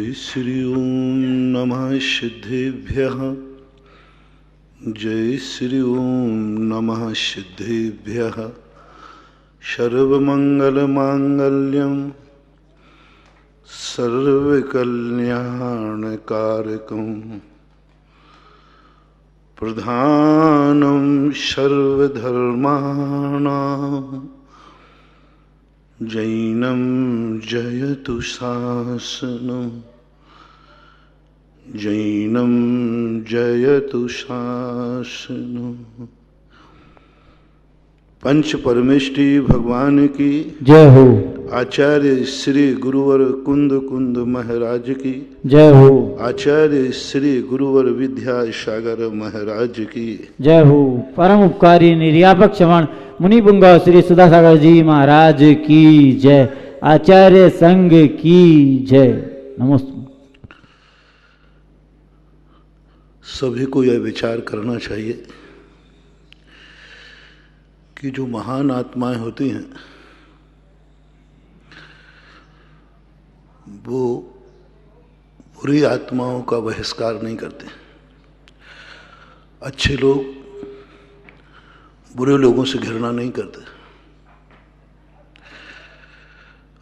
जय श्री ओम नमः सिद्धेभ्यः। जय श्री ओम नमः सिद्धेभ्यः। सर्वमंगलमांगल्यं सर्वकल्याणकारकं प्रधानं सर्वधर्माणां जैनं जयतु शासनं। जैनं जयतु शासनं। पंच परमेष्टि भगवान की जय हो। आचार्य श्री गुरुवर कुंद कुंद महाराज की जय हो। आचार्य श्री गुरुवर विद्या सागर महाराज की जय हो। परम उपकारी निर्यापक श्रवण मुनि पुंगा श्री सुधासागर जी महाराज की जय। आचार्य संघ की जय। नमस्ते। सभी को यह विचार करना चाहिए कि जो महान आत्माएं होती हैं वो बुरी आत्माओं का बहिष्कार नहीं करते। अच्छे लोग बुरे लोगों से घृणा नहीं करते।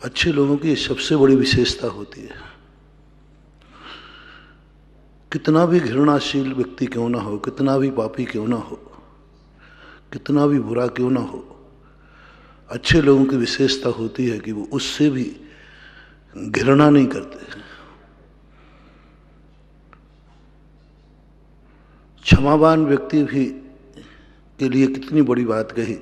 अच्छे लोगों की सबसे बड़ी विशेषता होती है, कितना भी घृणाशील व्यक्ति क्यों ना हो, कितना भी पापी क्यों ना हो, कितना भी बुरा क्यों ना हो, अच्छे लोगों की विशेषता होती है कि वो उससे भी घृणा नहीं करते। क्षमावान व्यक्ति भी के लिए कितनी बड़ी बात कही,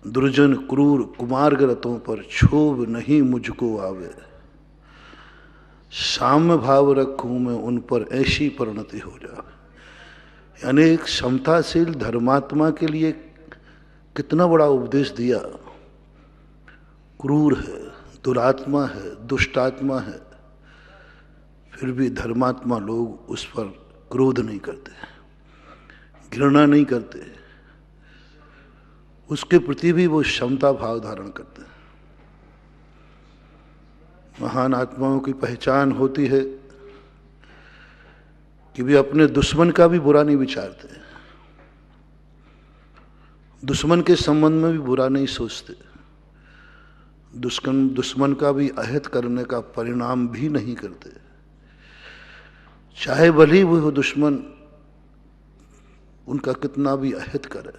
दुर्जन क्रूर कुमार्गरतों पर क्षोभ नहीं मुझको आवे, साम्य भाव रखूं मैं उन पर ऐसी परिणति हो जाए। यानी एक क्षमताशील धर्मात्मा के लिए कितना बड़ा उपदेश दिया। क्रूर है, दुरात्मा है, दुष्टात्मा है, फिर भी धर्मात्मा लोग उस पर क्रोध नहीं करते, घृणा नहीं करते, उसके प्रति भी वो क्षमता भाव धारण करते हैं। महान आत्माओं की पहचान होती है कि वे अपने दुश्मन का भी बुरा नहीं विचारते, दुश्मन के संबंध में भी बुरा नहीं सोचते, दुश्मन का भी अहित करने का परिणाम भी नहीं करते, चाहे भले वो दुश्मन उनका कितना भी अहित करे।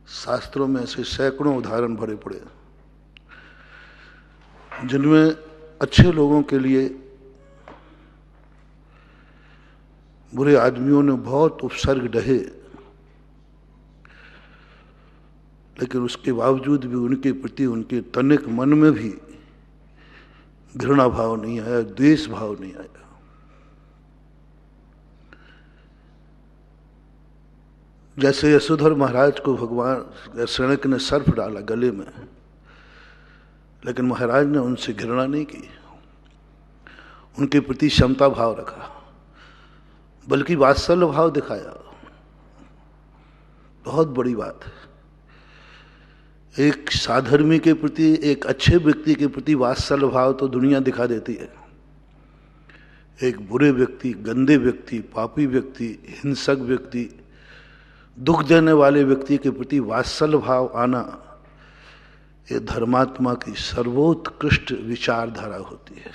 शास्त्रों में ऐसे सैकड़ों उदाहरण भरे पड़े जिनमें अच्छे लोगों के लिए बुरे आदमियों ने बहुत उपसर्ग ढहे, लेकिन उसके बावजूद भी उनके प्रति उनके तनिक मन में भी घृणा भाव नहीं आया, द्वेष भाव नहीं आया। जैसे यशोधर महाराज को भगवान शनक ने सर्प डाला गले में, लेकिन महाराज ने उनसे घृणा नहीं की, उनके प्रति क्षमता भाव रखा, बल्कि वात्सल्य भाव दिखाया। बहुत बड़ी बात है। एक साधर्मी के प्रति, एक अच्छे व्यक्ति के प्रति वात्सल्य भाव तो दुनिया दिखा देती है। एक बुरे व्यक्ति, गंदे व्यक्ति, पापी व्यक्ति, हिंसक व्यक्ति, दुख देने वाले व्यक्ति के प्रति वात्सल्य भाव आना, ये धर्मात्मा की सर्वोत्कृष्ट विचारधारा होती है।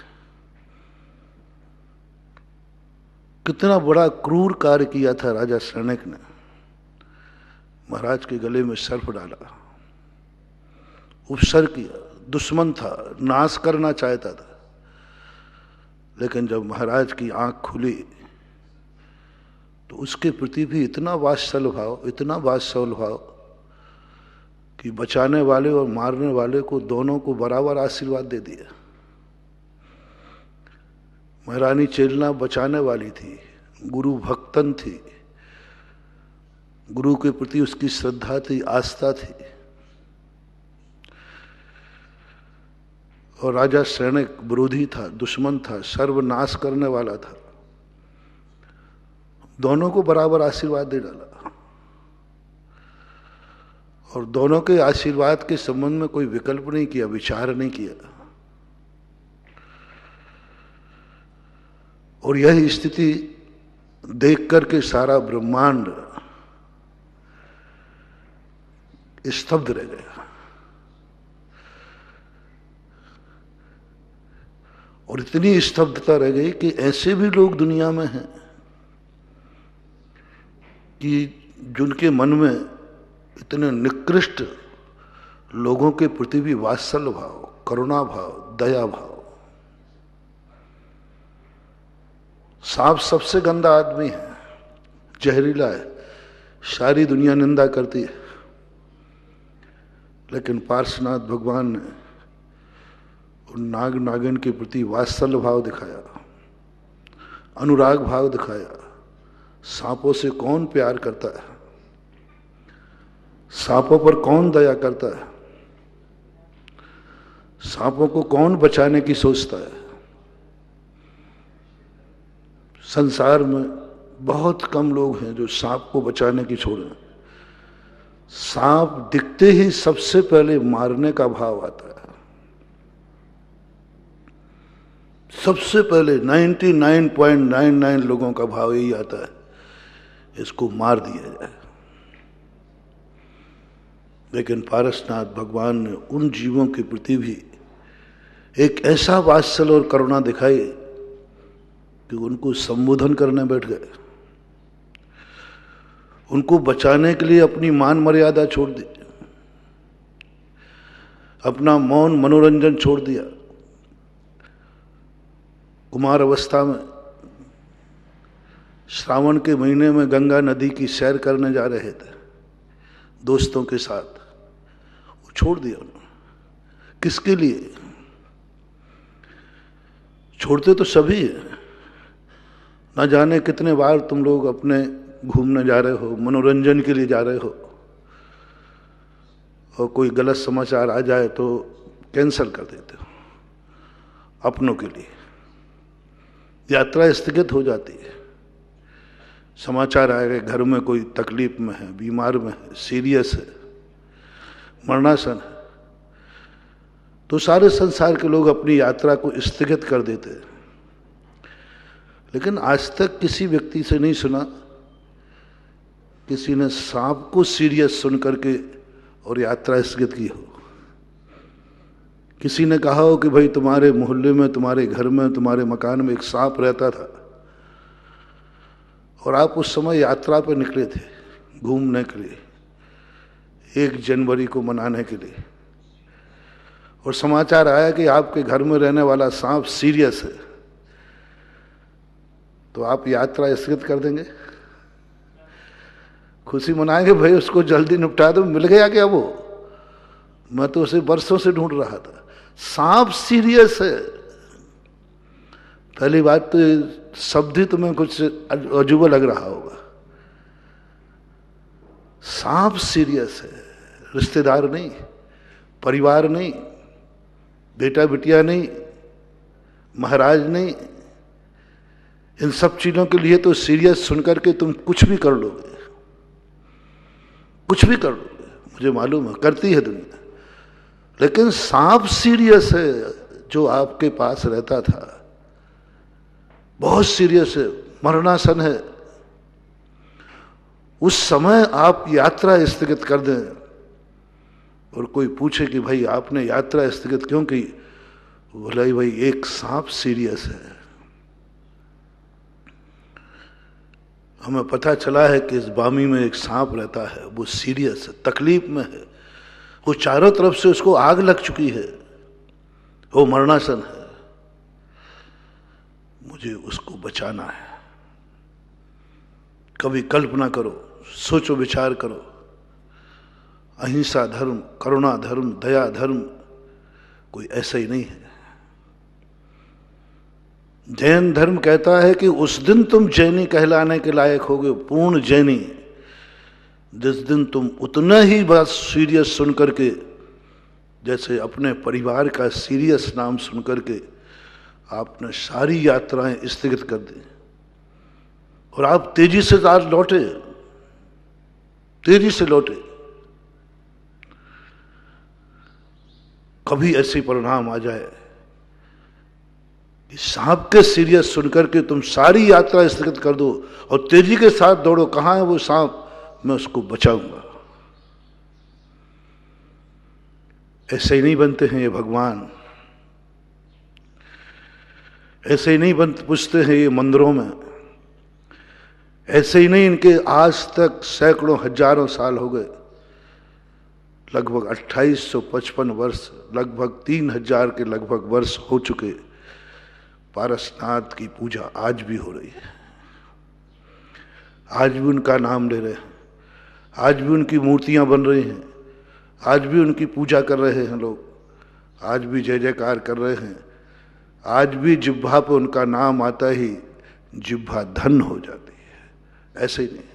कितना बड़ा क्रूर कार्य किया था राजा शनक ने, महाराज के गले में सर्प डाला, उपसर्ग किया, दुश्मन था, नाश करना चाहता था, लेकिन जब महाराज की आंख खुली तो उसके प्रति भी इतना वात्सल्य भाव, इतना वात्सल्य भाव कि बचाने वाले और मारने वाले को दोनों को बराबर आशीर्वाद दे दिया। महारानी चेलना बचाने वाली थी, गुरु भक्तन थी, गुरु के प्रति उसकी श्रद्धा थी, आस्था थी, और राजा शनक विरोधी था, दुश्मन था, सर्वनाश करने वाला था, दोनों को बराबर आशीर्वाद दे डाला। और दोनों के आशीर्वाद के संबंध में कोई विकल्प नहीं किया, विचार नहीं किया। और यह स्थिति देख करके सारा ब्रह्मांड स्तब्ध रह गया। और इतनी स्तब्धता रह गई कि ऐसे भी लोग दुनिया में हैं कि जिनके मन में इतने निकृष्ट लोगों के प्रति भी वात्सल्य भाव, करुणा भाव, दया भाव। सांप सबसे गंदा आदमी है, जहरीला है, सारी दुनिया निंदा करती है, लेकिन पार्श्वनाथ भगवान ने उन नाग नागिन के प्रति वात्सल्य भाव दिखाया, अनुराग भाव दिखाया। सांपों से कौन प्यार करता है, सांपों पर कौन दया करता है, सांपों को कौन बचाने की सोचता है। संसार में बहुत कम लोग हैं जो सांप को बचाने की छोड़ें। सांप दिखते ही सबसे पहले मारने का भाव आता है। सबसे पहले 99.99 लोगों का भाव यही आता है, इसको मार दिया जाए। लेकिन पारसनाथ भगवान ने उन जीवों के प्रति भी एक ऐसा वात्सल्य और करुणा दिखाई कि उनको संबोधन करने बैठ गए। उनको बचाने के लिए अपनी मान मर्यादा छोड़ दी, अपना मौन मनोरंजन छोड़ दिया। कुमार अवस्था में श्रावण के महीने में गंगा नदी की सैर करने जा रहे थे दोस्तों के साथ, वो छोड़ दिया उन्होंने। किसके लिए? छोड़ते तो सभी है। ना जाने कितने बार तुम लोग अपने घूमने जा रहे हो, मनोरंजन के लिए जा रहे हो, और कोई गलत समाचार आ जाए तो कैंसिल कर देते हो अपनों के लिए। यात्रा स्थगित हो जाती है। समाचार आएगा घर में कोई तकलीफ में है, बीमार में है, सीरियस है, मरणासन है, तो सारे संसार के लोग अपनी यात्रा को स्थगित कर देते हैं। लेकिन आज तक किसी व्यक्ति से नहीं सुना किसी ने सांप को सीरियस सुन करके और यात्रा स्थगित की हो। किसी ने कहा हो कि भाई तुम्हारे मोहल्ले में, तुम्हारे घर में, तुम्हारे मकान में एक सांप रहता था और आप उस समय यात्रा पर निकले थे घूमने के लिए, 1 जनवरी को मनाने के लिए, और समाचार आया कि आपके घर में रहने वाला सांप सीरियस है, तो आप यात्रा स्थगित कर देंगे? खुशी मनाएंगे भाई उसको जल्दी निपटा दो, मिल गया क्या वो? मैं तो उसे बरसों से ढूंढ रहा था। सांप सीरियस है। पहली बात तो शब्द ही तुम्हें कुछ अजूबा लग रहा होगा। सांप सीरियस है, रिश्तेदार नहीं, परिवार नहीं, बेटा बिटिया नहीं, महाराज नहीं, इन सब चीजों के लिए तो सीरियस सुनकर के तुम कुछ भी कर लोगे, कुछ भी कर लोगे, मुझे मालूम है करती है दुनिया। लेकिन सांप सीरियस है जो आपके पास रहता था, बहुत सीरियस है, मरणासन है। उस समय आप यात्रा स्थगित कर दें और कोई पूछे कि भाई आपने यात्रा स्थगित क्यों की? बोला भाई एक सांप सीरियस है। हमें पता चला है कि इस बामी में एक सांप रहता है, वो सीरियस है, तकलीफ में है, वो चारों तरफ से उसको आग लग चुकी है, वो मरणासन है, मुझे उसको बचाना है। कभी कल्पना करो, सोचो विचार करो, अहिंसा धर्म, करुणा धर्म, दया धर्म कोई ऐसा ही नहीं है। जैन धर्म कहता है कि उस दिन तुम जैनी कहलाने के लायक होगे, पूर्ण जैनी, जिस दिन तुम उतना ही बात सीरियस सुन करके, जैसे अपने परिवार का सीरियस नाम सुन करके आपने सारी यात्राएं स्थगित कर दी और आप तेजी से लौटे, तेजी से लौटे। कभी ऐसे परिणाम आ जाए कि सांप के सीरियस सुनकर के तुम सारी यात्रा स्थगित कर दो और तेजी के साथ दौड़ो, कहां है वो सांप, मैं उसको बचाऊंगा। ऐसे ही नहीं बनते हैं ये भगवान, ऐसे ही नहीं पूछते हैं ये मंदिरों में, ऐसे ही नहीं इनके आज तक सैकड़ों हजारों साल हो गए, लगभग 2855 वर्ष, लगभग 3000 के लगभग वर्ष हो चुके, पारसनाथ की पूजा आज भी हो रही है, आज भी उनका नाम ले रहे हैं, आज भी उनकी मूर्तियां बन रही हैं, आज भी उनकी पूजा कर रहे हैं लोग, आज भी जय जयकार कर रहे हैं, आज भी जिह्वा पे उनका नाम आता ही जिह्वा धन हो जाती है। ऐसे ही नहीं,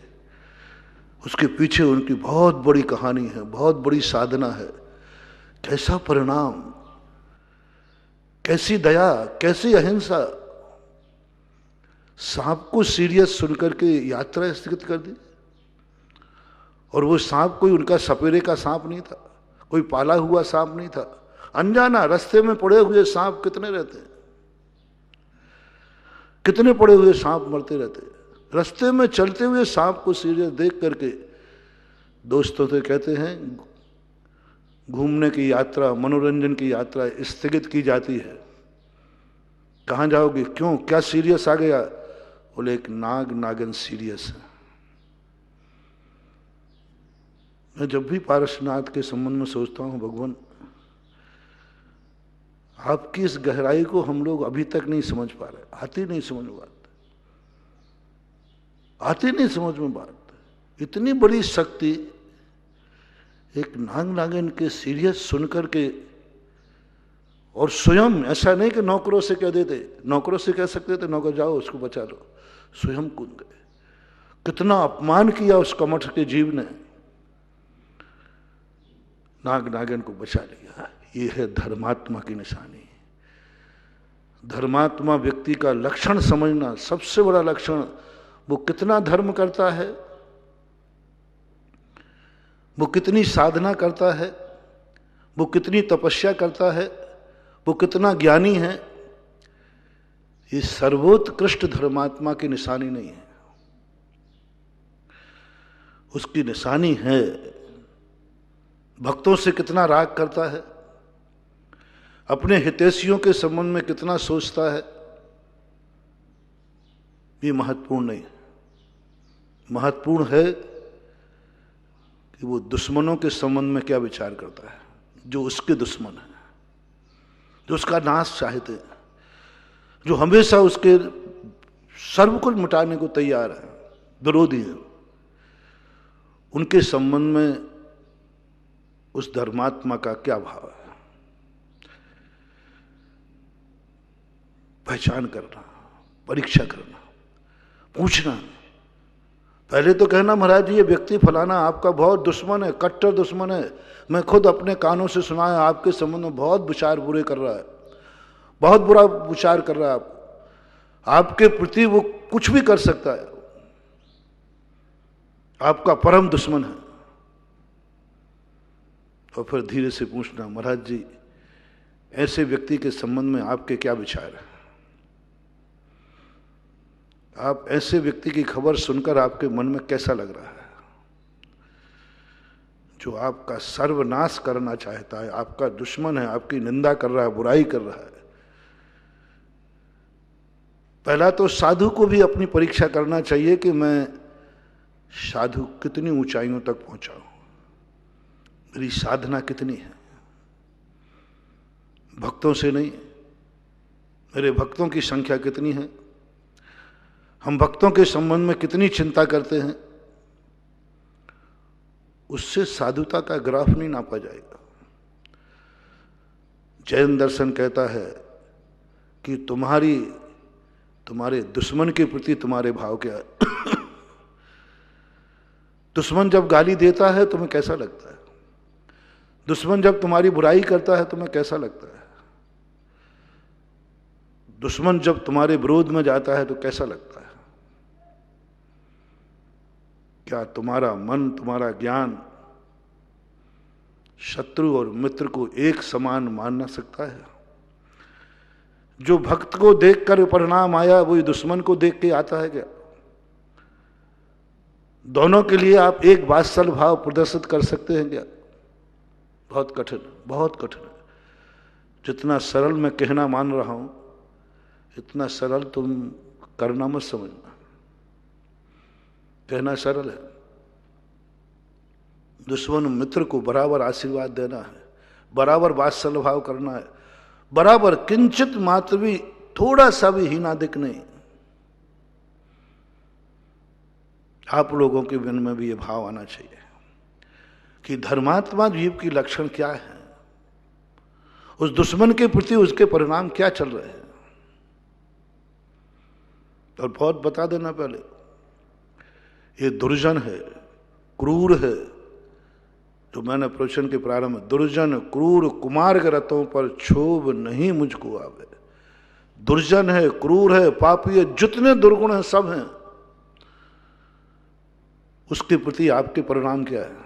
उसके पीछे उनकी बहुत बड़ी कहानी है, बहुत बड़ी साधना है। कैसा परिणाम, कैसी दया, कैसी अहिंसा। सांप को सीरियस सुनकर के यात्रा स्थगित कर दी, और वो सांप कोई उनका सपेरे का सांप नहीं था, कोई पाला हुआ सांप नहीं था, अनजाना रास्ते में पड़े हुए सांप कितने रहते हैं, कितने पड़े हुए सांप मरते रहते हैं। रास्ते में चलते हुए सांप को सीरियस देख करके दोस्तों से कहते हैं घूमने की यात्रा, मनोरंजन की यात्रा स्थगित की जाती है। कहाँ जाओगे, क्यों, क्या सीरियस आ गया? बोले एक नाग नागिन सीरियस है। मैं जब भी पारसनाथ के संबंध में सोचता हूँ, भगवान आपकी इस गहराई को हम लोग अभी तक नहीं समझ पा रहे, आती नहीं समझ में बात, आती नहीं समझ में बात। इतनी बड़ी शक्ति एक नाग नागिन के सीरियस सुनकर के, और स्वयं, ऐसा नहीं कि नौकरों से कह देते, नौकरों से कह सकते थे नौकर जाओ उसको बचा लो, स्वयं कूद गए। कितना अपमान किया उस कमठ के जीव ने, नाग नागिन को बचा लिया। ये है धर्मात्मा की निशानी। धर्मात्मा व्यक्ति का लक्षण समझना, सबसे बड़ा लक्षण, वो कितना धर्म करता है, वो कितनी साधना करता है, वो कितनी तपस्या करता है, वो कितना ज्ञानी है। ये सर्वोत्कृष्ट धर्मात्मा की निशानी नहीं है, उसकी निशानी है भक्तों से कितना राग करता है, अपने हितैषियों के संबंध में कितना सोचता है। ये महत्वपूर्ण नहीं है। महत्वपूर्ण है कि वो दुश्मनों के संबंध में क्या विचार करता है, जो उसके दुश्मन है, जो उसका नाश चाहते हैं, जो हमेशा उसके सर्व कुछ मिटाने को तैयार है, विरोधी है। उनके संबंध में उस धर्मात्मा का क्या भाव है, पहचान करना, परीक्षा करना, पूछना। पहले तो कहना महाराज जी ये व्यक्ति फलाना आपका बहुत दुश्मन है, कट्टर दुश्मन है, मैं खुद अपने कानों से सुना है आपके संबंध में बहुत विचार बुरे कर रहा है, बहुत बुरा विचार कर रहा है, आपके प्रति वो कुछ भी कर सकता है, आपका परम दुश्मन है। और फिर धीरे से पूछना, महाराज जी ऐसे व्यक्ति के संबंध में आपके क्या विचार है, आप ऐसे व्यक्ति की खबर सुनकर आपके मन में कैसा लग रहा है, जो आपका सर्वनाश करना चाहता है, आपका दुश्मन है, आपकी निंदा कर रहा है, बुराई कर रहा है। पहला तो साधु को भी अपनी परीक्षा करना चाहिए कि मैं साधु कितनी ऊंचाइयों तक पहुंचा हूं, मेरी साधना कितनी है। भक्तों से नहीं, मेरे भक्तों की संख्या कितनी है, हम भक्तों के संबंध में कितनी चिंता करते हैं, उससे साधुता का ग्राफ नहीं नापा जाएगा। जैन दर्शन कहता है कि तुम्हारे दुश्मन के प्रति तुम्हारे भाव क्या है। दुश्मन जब गाली देता है तुम्हें कैसा लगता है, दुश्मन जब तुम्हारी बुराई करता है तुम्हें कैसा लगता है, दुश्मन जब तुम्हारे विरोध में जाता है तो कैसा लगता है। क्या तुम्हारा मन, तुम्हारा ज्ञान शत्रु और मित्र को एक समान मान ना सकता है? जो भक्त को देखकर परिणाम आया वही दुश्मन को देख के आता है क्या? दोनों के लिए आप एक वात्सल भाव प्रदर्शित कर सकते हैं क्या? बहुत कठिन, बहुत कठिन है। जितना सरल मैं कहना मान रहा हूं इतना सरल तुम करना मत समझना। कहना सरल है, दुश्मन मित्र को बराबर आशीर्वाद देना है, बराबर वात्सल भाव करना है, बराबर किंचित मात्र भी थोड़ा सा भी हीनादिक नहीं। आप लोगों के मन में भी ये भाव आना चाहिए कि धर्मात्मा जीव की लक्षण क्या है, उस दुश्मन के प्रति उसके परिणाम क्या चल रहे हैं। और बहुत बता देना पहले, ये दुर्जन है, क्रूर है, जो मैंने प्रवचन के प्रारंभ में, दुर्जन क्रूर कुमार्ग रतों पर क्षोभ नहीं मुझको आवे। दुर्जन है, क्रूर है, पापी है, जितने दुर्गुण हैं सब हैं, उसके प्रति आपके परिणाम क्या है?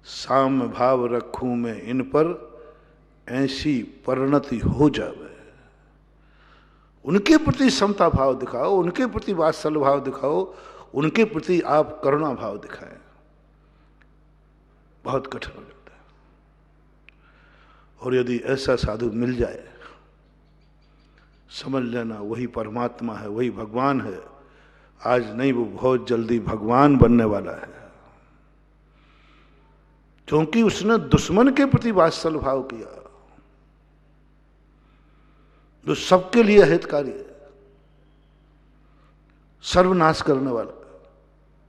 साम्य भाव रखूं मैं इन पर, ऐसी परिणति हो जावे। उनके प्रति समता भाव दिखाओ, उनके प्रति वात्सल्य भाव दिखाओ, उनके प्रति आप करुणा भाव दिखाएं। बहुत कठिन हो जाता है। और यदि ऐसा साधु मिल जाए, समझ लेना वही परमात्मा है, वही भगवान है। आज नहीं, वो बहुत जल्दी भगवान बनने वाला है, क्योंकि उसने दुश्मन के प्रति वात्सल्य भाव किया, जो सबके लिए हितकारी है, सर्वनाश करने वाला।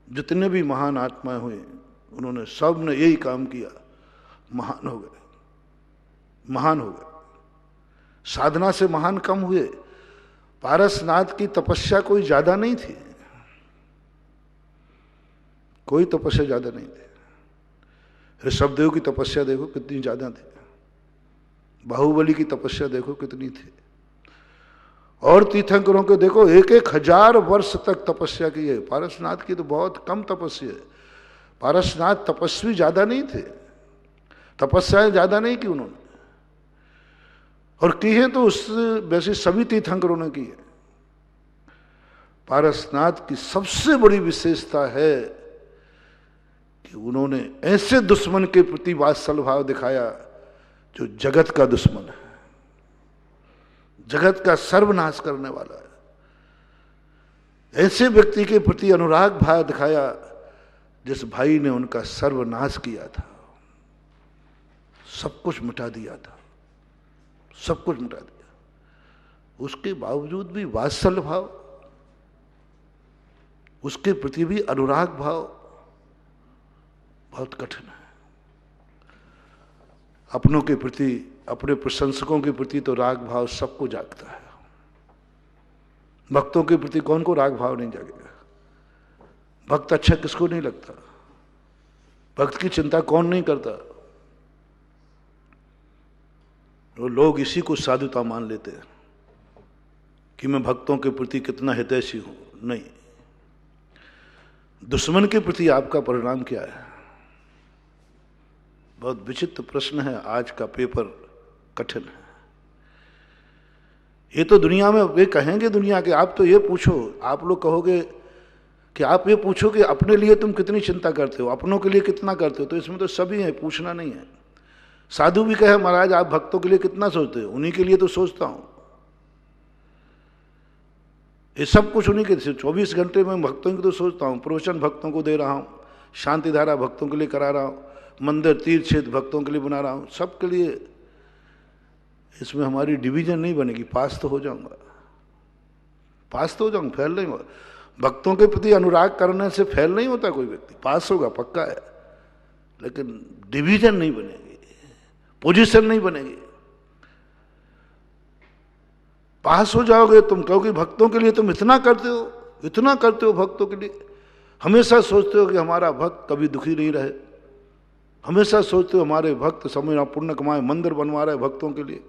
जितने भी महान आत्माएं हुए उन्होंने सब ने यही काम किया, महान हो गए, महान हो गए। साधना से महान कम हुए। पारसनाथ की तपस्या कोई ज्यादा नहीं थी, कोई तपस्या ज्यादा नहीं थी। ऋषभदेव की तपस्या देखो कितनी ज्यादा थी, बाहुबली की तपस्या देखो कितनी थी, और तीर्थंकरों के देखो 1,000 वर्ष तक तपस्या की है। पारसनाथ की तो बहुत कम तपस्या है। पारसनाथ तपस्वी ज्यादा नहीं थे, तपस्याएं ज्यादा नहीं की उन्होंने, और की है तो उस वैसे सभी तीर्थंकरों ने की है। पारसनाथ की सबसे बड़ी विशेषता है कि उन्होंने ऐसे दुश्मन के प्रति वात्सल्य भाव दिखाया जो जगत का दुश्मन है, जगत का सर्वनाश करने वाला है। ऐसे व्यक्ति के प्रति अनुराग भाव दिखाया जिस भाई ने उनका सर्वनाश किया था, सब कुछ मिटा दिया था, सब कुछ मिटा दिया। उसके बावजूद भी वात्सल्य भाव, उसके प्रति भी अनुराग भाव बहुत कठिन है। अपनों के प्रति, अपने प्रशंसकों के प्रति तो राग भाव सबको जागता है, भक्तों के प्रति कौन को राग भाव नहीं जागेगा? भक्त अच्छा किसको नहीं लगता? भक्त की चिंता कौन नहीं करता? वो लोग इसी को साधुता मान लेते हैं कि मैं भक्तों के प्रति कितना हितैषी हूं। नहीं, दुश्मन के प्रति आपका परिणाम क्या है? बहुत विचित्र प्रश्न है। आज का पेपर कठिन है। ये तो दुनिया में वे कहेंगे, दुनिया के, आप तो ये पूछो, आप लोग कहोगे कि आप ये पूछो कि अपने लिए तुम कितनी चिंता करते हो, अपनों के लिए कितना करते हो। तो इसमें तो सभी है, पूछना नहीं है। साधु भी कहे महाराज आप भक्तों के लिए कितना सोचते हो? उन्हीं के लिए तो सोचता हूं। ये सब कुछ उन्हीं के, 24 घंटे में भक्तों की तो सोचता हूं। प्रवचन भक्तों को दे रहा हूं, शांति धारा भक्तों के लिए करा रहा हूं, मंदिर तीर्थ क्षेत्र भक्तों के लिए बना रहा हूं, सबके लिए। इसमें हमारी डिवीजन नहीं बनेगी। पास तो हो जाऊंगा, पास तो हो जाऊंगा, फेल नहीं होगा। भक्तों के प्रति अनुराग करने से फेल नहीं होता कोई व्यक्ति, पास होगा पक्का है, लेकिन डिवीजन नहीं बनेगी, पोजीशन नहीं बनेगी। पास हो जाओगे तुम, कहोगे भक्तों के लिए तुम इतना करते हो, इतना करते हो भक्तों के लिए, हमेशा सोचते हो कि हमारा भक्त कभी दुखी नहीं रहे, हमेशा सोचते हो हमारे भक्त समय पुण्य कमाए, मंदिर बनवा रहे भक्तों के लिए,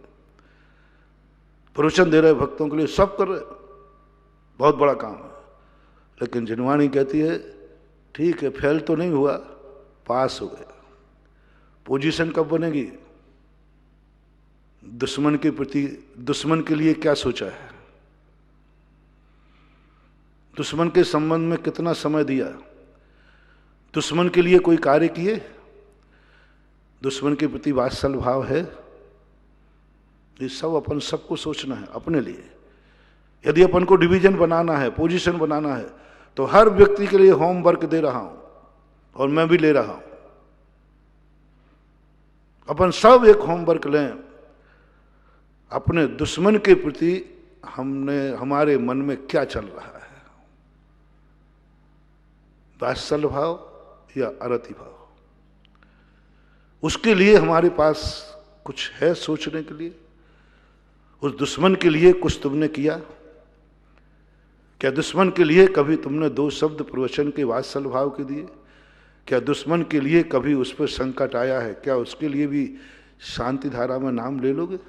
प्रवचन दे रहे भक्तों के लिए, सब कर रहे, बहुत बड़ा काम है। लेकिन जिनवाणी कहती है ठीक है, फेल तो नहीं हुआ, पास हो गया। पोजीशन कब बनेगी? दुश्मन के प्रति, दुश्मन के लिए क्या सोचा है, दुश्मन के संबंध में कितना समय दिया, दुश्मन के लिए कोई कार्य किए, दुश्मन के प्रति वात्सल्य भाव है। ये सब अपन सबको सोचना है अपने लिए। यदि अपन को डिवीजन बनाना है, पोजीशन बनाना है, तो हर व्यक्ति के लिए होमवर्क दे रहा हूं और मैं भी ले रहा हूं। अपन सब एक होमवर्क लें, अपने दुश्मन के प्रति हमारे मन में क्या चल रहा है, वात्सल्य भाव या अरति भाव। उसके लिए हमारे पास कुछ है सोचने के लिए। उस दुश्मन के लिए कुछ तुमने किया क्या? दुश्मन के लिए कभी तुमने 2 शब्द प्रवचन के वात्सल्य भाव के दिए क्या? दुश्मन के लिए कभी उस पर संकट आया है क्या? उसके लिए भी शांति धारा में नाम ले लोगे?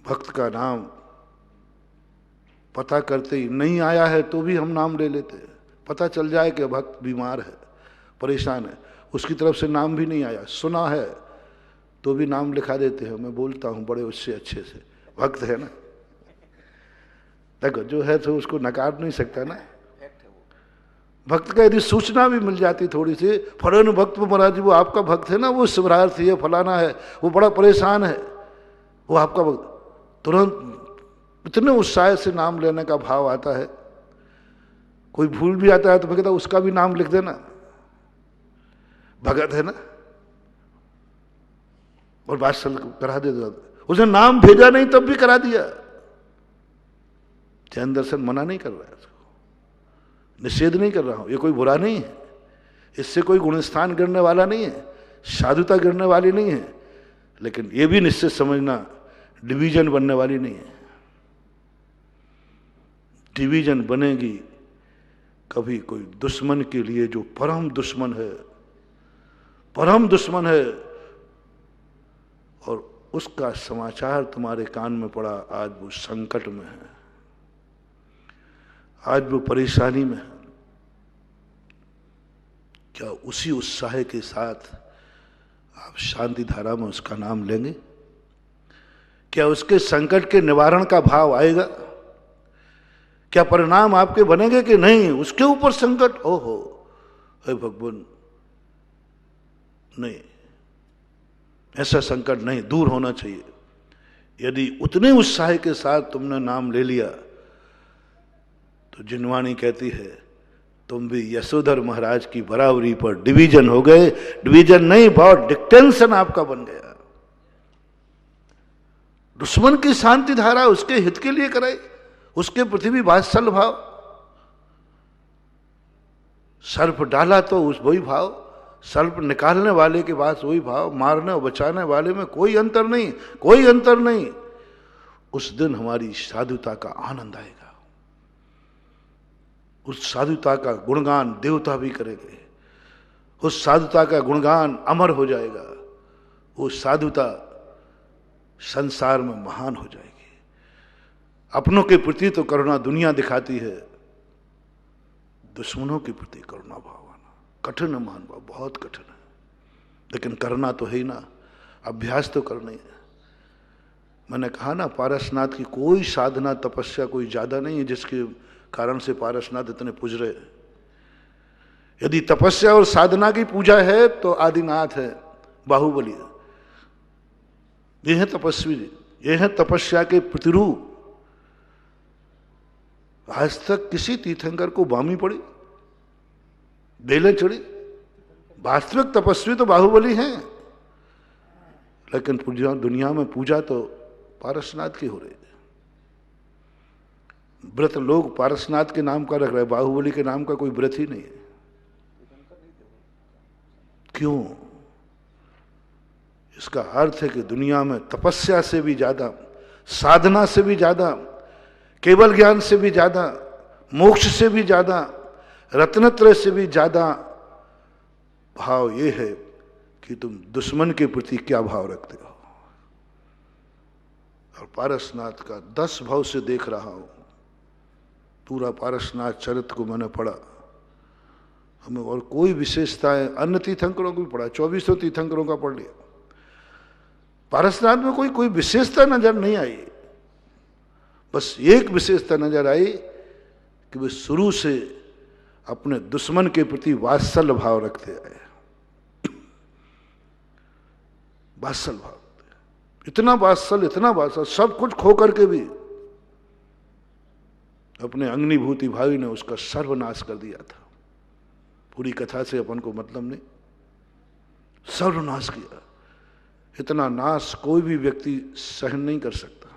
भक्त का नाम पता करते ही नहीं आया है तो भी हम नाम ले लेते हैं। पता चल जाए कि भक्त बीमार है, परेशान है, उसकी तरफ से नाम भी नहीं आया, सुना है तो भी नाम लिखा देते हैं। मैं बोलता हूं बड़े उससे अच्छे से, भक्त है ना। देखो जो है तो उसको नकार नहीं सकता ना। भक्त का यदि सूचना भी मिल जाती थोड़ी सी, फलाने भक्त महाराज जी वो आपका भक्त है ना, वो शिवरार्थी है, फलाना है, वो बड़ा परेशान है, वो आपका भक्त, तुरंत इतने उत्साह से नाम लेने का भाव आता है। कोई भूल भी आता है तो मैं कहता उसका भी नाम लिख देना, भगत है ना, और वात्सल्य करा देता। उसने नाम भेजा नहीं तब भी करा दिया। जैन दर्शन मना नहीं कर रहा है, उसको निषेध नहीं कर रहा हूं, ये कोई बुरा नहीं है, इससे कोई गुणस्थान गिरने वाला नहीं है, साधुता गिरने वाली नहीं है, लेकिन ये भी निश्चित समझना डिवीजन बनने वाली नहीं है। डिवीजन बनेगी कभी कोई दुश्मन के लिए जो परम दुश्मन है, परम दुश्मन है, और उसका समाचार तुम्हारे कान में पड़ा, आज वो संकट में है, आज वो परेशानी में है। क्या उसी उत्साह के साथ आप शांति धारा में उसका नाम लेंगे? क्या उसके संकट के निवारण का भाव आएगा? क्या परिणाम आपके बनेंगे कि नहीं उसके ऊपर संकट, ओहो हे भगवान, नहीं, ऐसा संकट नहीं, दूर होना चाहिए। यदि उतने उत्साह के साथ तुमने नाम ले लिया तो जिनवाणी कहती है तुम भी यशोधर महाराज की बराबरी पर डिवीजन हो गए। डिवीजन नहीं, बहुत डिक्टेंशन आपका बन गया। दुश्मन की शांति धारा उसके हित के लिए कराई, उसके प्रति भी वात्सल्य भाव। सर्प डाला तो उस वही भाव, सर्प निकालने वाले के पास वही भाव, मारने और बचाने वाले में कोई अंतर नहीं, कोई अंतर नहीं। उस दिन हमारी साधुता का आनंद आएगा, उस साधुता का गुणगान देवता भी करेंगे, उस साधुता का गुणगान अमर हो जाएगा, वो साधुता संसार में महान हो जाएगी। अपनों के प्रति तो करुणा दुनिया दिखाती है, दुश्मनों के प्रति करुणा भाव आना कठिन है, महान भाव बहुत कठिन है, लेकिन करना तो है ही ना, अभ्यास तो करना ही है। मैंने कहा ना, पारसनाथ की कोई साधना तपस्या कोई ज्यादा नहीं है जिसके कारण से पारसनाथ इतने पूज रहे। यदि तपस्या और साधना की पूजा है तो आदिनाथ है, बाहुबली है, ये है तपस्वी, ये है तपस्या के प्रतिरूप। आज तक किसी तीर्थंकर को बामी पड़ी, बेलें चढ़ी? वास्तविक तपस्वी तो बाहुबली हैं, लेकिन पूजा दुनिया में पूजा तो पारसनाथ की हो रही है। व्रत लोग पारसनाथ के नाम का रख रहे हैं, बाहुबली के नाम का कोई व्रत ही नहीं है। क्यों? इसका अर्थ है कि दुनिया में तपस्या से भी ज्यादा, साधना से भी ज्यादा, केवल ज्ञान से भी ज्यादा, मोक्ष से भी ज्यादा, रत्नत्रय से भी ज्यादा भाव ये है कि तुम दुश्मन के प्रति क्या भाव रखते हो। और पारसनाथ का 10 भाव से देख रहा हूं, पूरा पारसनाथ चरित्र को मैंने पढ़ा, हमें और कोई विशेषताएं अन्य तीर्थंकरों को भी पढ़ा, 2400 तीर्थंकरों का पढ़ लिया। पारसनाथ में कोई कोई विशेषता नजर नहीं आई, बस एक विशेषता नजर आई कि वे शुरू से अपने दुश्मन के प्रति वात्सल्य भाव रखते आए। वात्सल्य भाव, इतना वात्सल्य, सब कुछ खो करके भी अपने अग्निभूति भाई ने उसका सर्वनाश कर दिया था। पूरी कथा से अपन को मतलब नहीं, सर्वनाश किया। इतना नाश कोई भी व्यक्ति सहन नहीं कर सकता।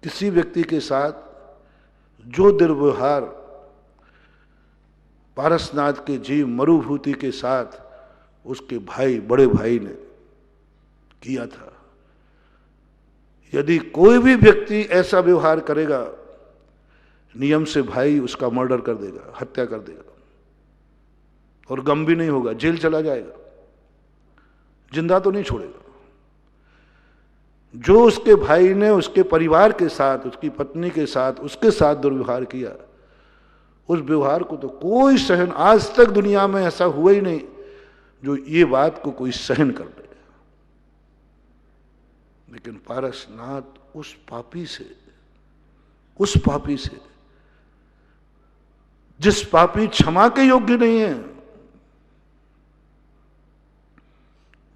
किसी व्यक्ति के साथ जो दुर्व्यवहार पारसनाथ के जीव मरुभूति के साथ उसके भाई, बड़े भाई ने किया था, यदि कोई भी व्यक्ति ऐसा व्यवहार करेगा, नियम से भाई उसका मर्डर कर देगा, हत्या कर देगा, और गम भी नहीं होगा, जेल चला जाएगा, जिंदा तो नहीं छोड़ेगा। जो उसके भाई ने उसके परिवार के साथ, उसकी पत्नी के साथ, उसके साथ दुर्व्यवहार किया, उस व्यवहार को तो कोई सहन, आज तक दुनिया में ऐसा हुआ ही नहीं जो ये बात को कोई सहन कर ले। लेकिन पारसनाथ उस पापी से जिस पापी क्षमा के योग्य नहीं है,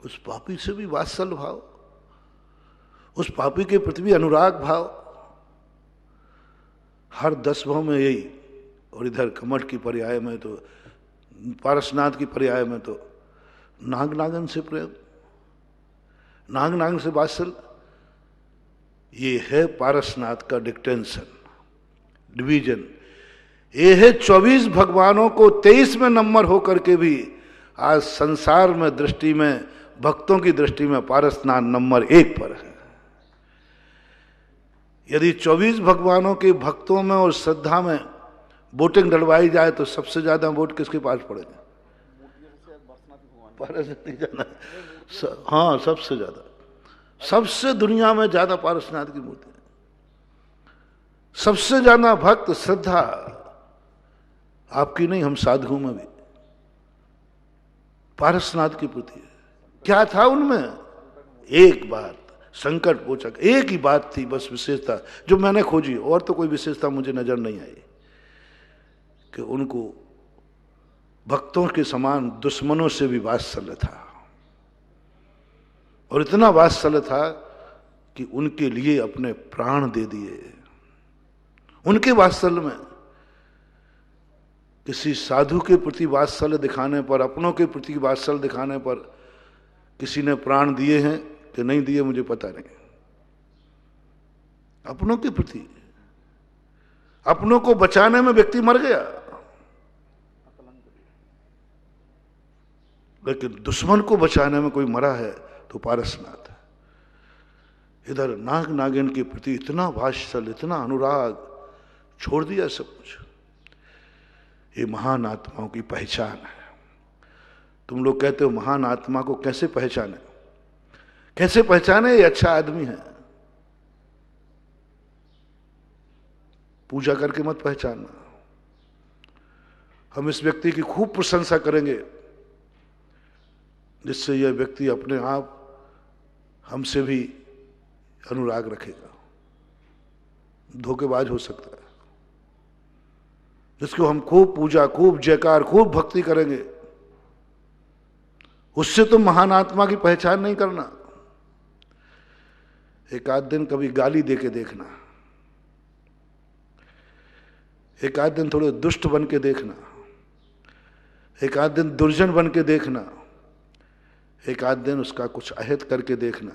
उस पापी से भी वात्सल्य भाव, उस पापी के प्रति भी अनुराग भाव। हर 10 भाव में यही, और इधर कमठ की पर्याय में तो, पारसनाथ की पर्याय में तो नाग नागन से प्रेम, नाग नागन से वात्सल्य। ये है पारसनाथ का डिक्टेंशन, डिवीजन। ये है 24 भगवानों को 23 में नंबर होकर के भी आज संसार में दृष्टि में, भक्तों की दृष्टि में पारसनाथ नंबर 1 पर है। यदि 24 भगवानों के भक्तों में और श्रद्धा में वोटिंग डलवाई जाए तो सबसे ज्यादा वोट किसके पास पड़ेगा? हाँ, सबसे ज्यादा, सबसे दुनिया में ज्यादा पारसनाथ की मूर्ति है। सबसे ज्यादा भक्त श्रद्धा आपकी नहीं, हम साधुओं में भी पारसनाथ की प्रति है। क्या था उनमें? एक बात, संकट मोचक एक ही बात थी बस, विशेषता जो मैंने खोजी, और तो कोई विशेषता मुझे नजर नहीं आई, कि उनको भक्तों के समान दुश्मनों से भी वात्सल्य था। और इतना वात्सल्य था कि उनके लिए अपने प्राण दे दिए। उनके वात्सल्य में किसी साधु के प्रति वात्सल्य दिखाने पर, अपनों के प्रति वात्सल्य दिखाने पर किसी ने प्राण दिए हैं कि नहीं दिए मुझे पता नहीं। अपनों के प्रति, अपनों को बचाने में व्यक्ति मर गया, लेकिन दुश्मन को बचाने में कोई मरा है तो पारसनाथ है। इधर नाग नागिन के प्रति इतना वात्सल्य, इतना अनुराग, छोड़ दिया सब कुछ। ये महान आत्माओं की पहचान है। तुम लोग कहते हो महान आत्मा को कैसे पहचाने? कैसे पहचाने ये अच्छा आदमी है? पूजा करके मत पहचानना। हम इस व्यक्ति की खूब प्रशंसा करेंगे जिससे यह व्यक्ति अपने आप हमसे भी अनुराग रखेगा। धोखेबाज हो सकता है। जिसको हम खूब पूजा, खूब जयकार, खूब भक्ति करेंगे, उससे तो महान आत्मा की पहचान नहीं करना। एक आध दिन कभी गाली दे के देखना, एक आध दिन थोड़े दुष्ट बन के देखना, एक आध दिन दुर्जन बन के देखना, एक आध दिन उसका कुछ अहित करके देखना,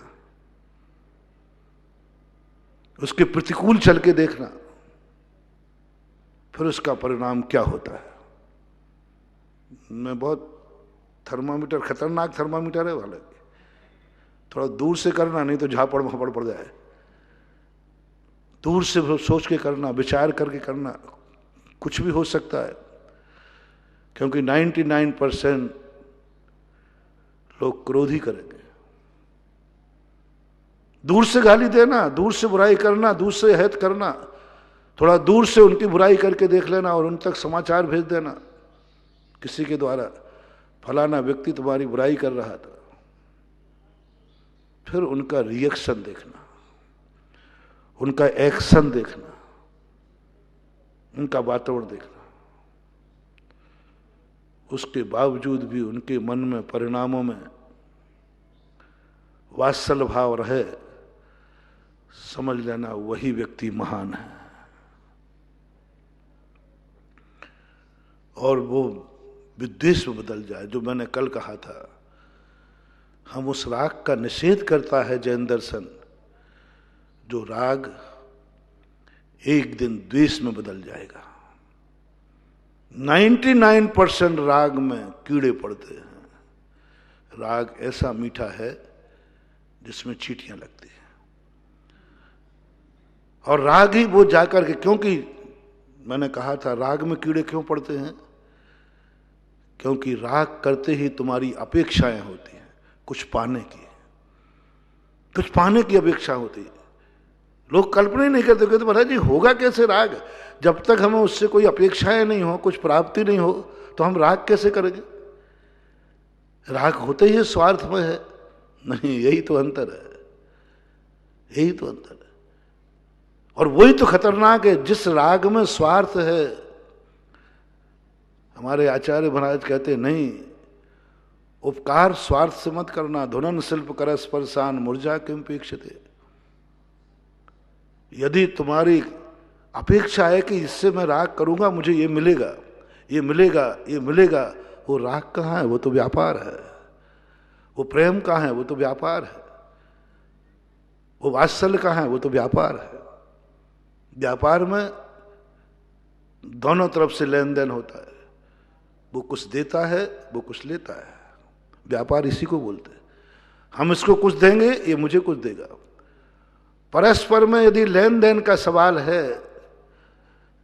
उसके प्रतिकूल चल के देखना, फिर उसका परिणाम क्या होता है। मैं बहुत थर्मामीटर, खतरनाक थर्मामीटर है वाले, थोड़ा दूर से करना, नहीं तो झापड़ भापड़ पड़ जाए। दूर से सोच के करना, विचार करके करना, कुछ भी हो सकता है। क्योंकि 99% लोग क्रोध ही करेंगे। दूर से गाली देना, दूर से बुराई करना, दूर से हित करना, थोड़ा दूर से उनकी बुराई करके देख लेना और उन तक समाचार भेज देना किसी के द्वारा, फलाना व्यक्ति तुम्हारी बुराई कर रहा था। फिर उनका रिएक्शन देखना, उनका एक्शन देखना, उनका वातावरण देखना। उसके बावजूद भी उनके मन में, परिणामों में वात्सल्य भाव रहे, समझ लेना वही व्यक्ति महान है। और वो विद्वेष में बदल जाए, जो मैंने कल कहा था, हम उस राग का निषेध करता है जैन दर्शन, जो राग एक दिन द्वेष में बदल जाएगा। 99% राग में कीड़े पड़ते हैं। राग ऐसा मीठा है जिसमें चींटियां लगती हैं। और राग ही वो जाकर के, क्योंकि मैंने कहा था राग में कीड़े क्यों पड़ते हैं, क्योंकि राग करते ही तुम्हारी अपेक्षाएं होती हैं, कुछ पाने की अपेक्षा होती है। लोग कल्पना ही नहीं करते, कहते महाराज जी होगा कैसे राग, जब तक हमें उससे कोई अपेक्षाएं नहीं हो, कुछ प्राप्ति नहीं हो, तो हम राग कैसे करेंगे। राग होते ही स्वार्थ में है। नहीं, यही तो अंतर है, यही तो अंतर है। और वही तो खतरनाक है, जिस राग में स्वार्थ है। हमारे आचार्य महाराज कहते नहीं, उपकार स्वार्थ से मत करना, धुनन शिल्प कर स्पर्शान मुरझा किमपेक्षते। यदि तुम्हारी अपेक्षा है कि इससे मैं राग करूंगा, मुझे ये मिलेगा, ये मिलेगा, ये मिलेगा, वो राग कहाँ है, वो तो व्यापार है। वो प्रेम कहाँ है, वो तो व्यापार है। वो वात्सल्य कहाँ है, वो तो व्यापार है। व्यापार में दोनों तरफ से लेन देन होता है। वो कुछ देता है, वो कुछ लेता है। व्यापार इसी को बोलते हैं। हम इसको कुछ देंगे, ये मुझे कुछ देगा। परस्पर में यदि लेन देन का सवाल है,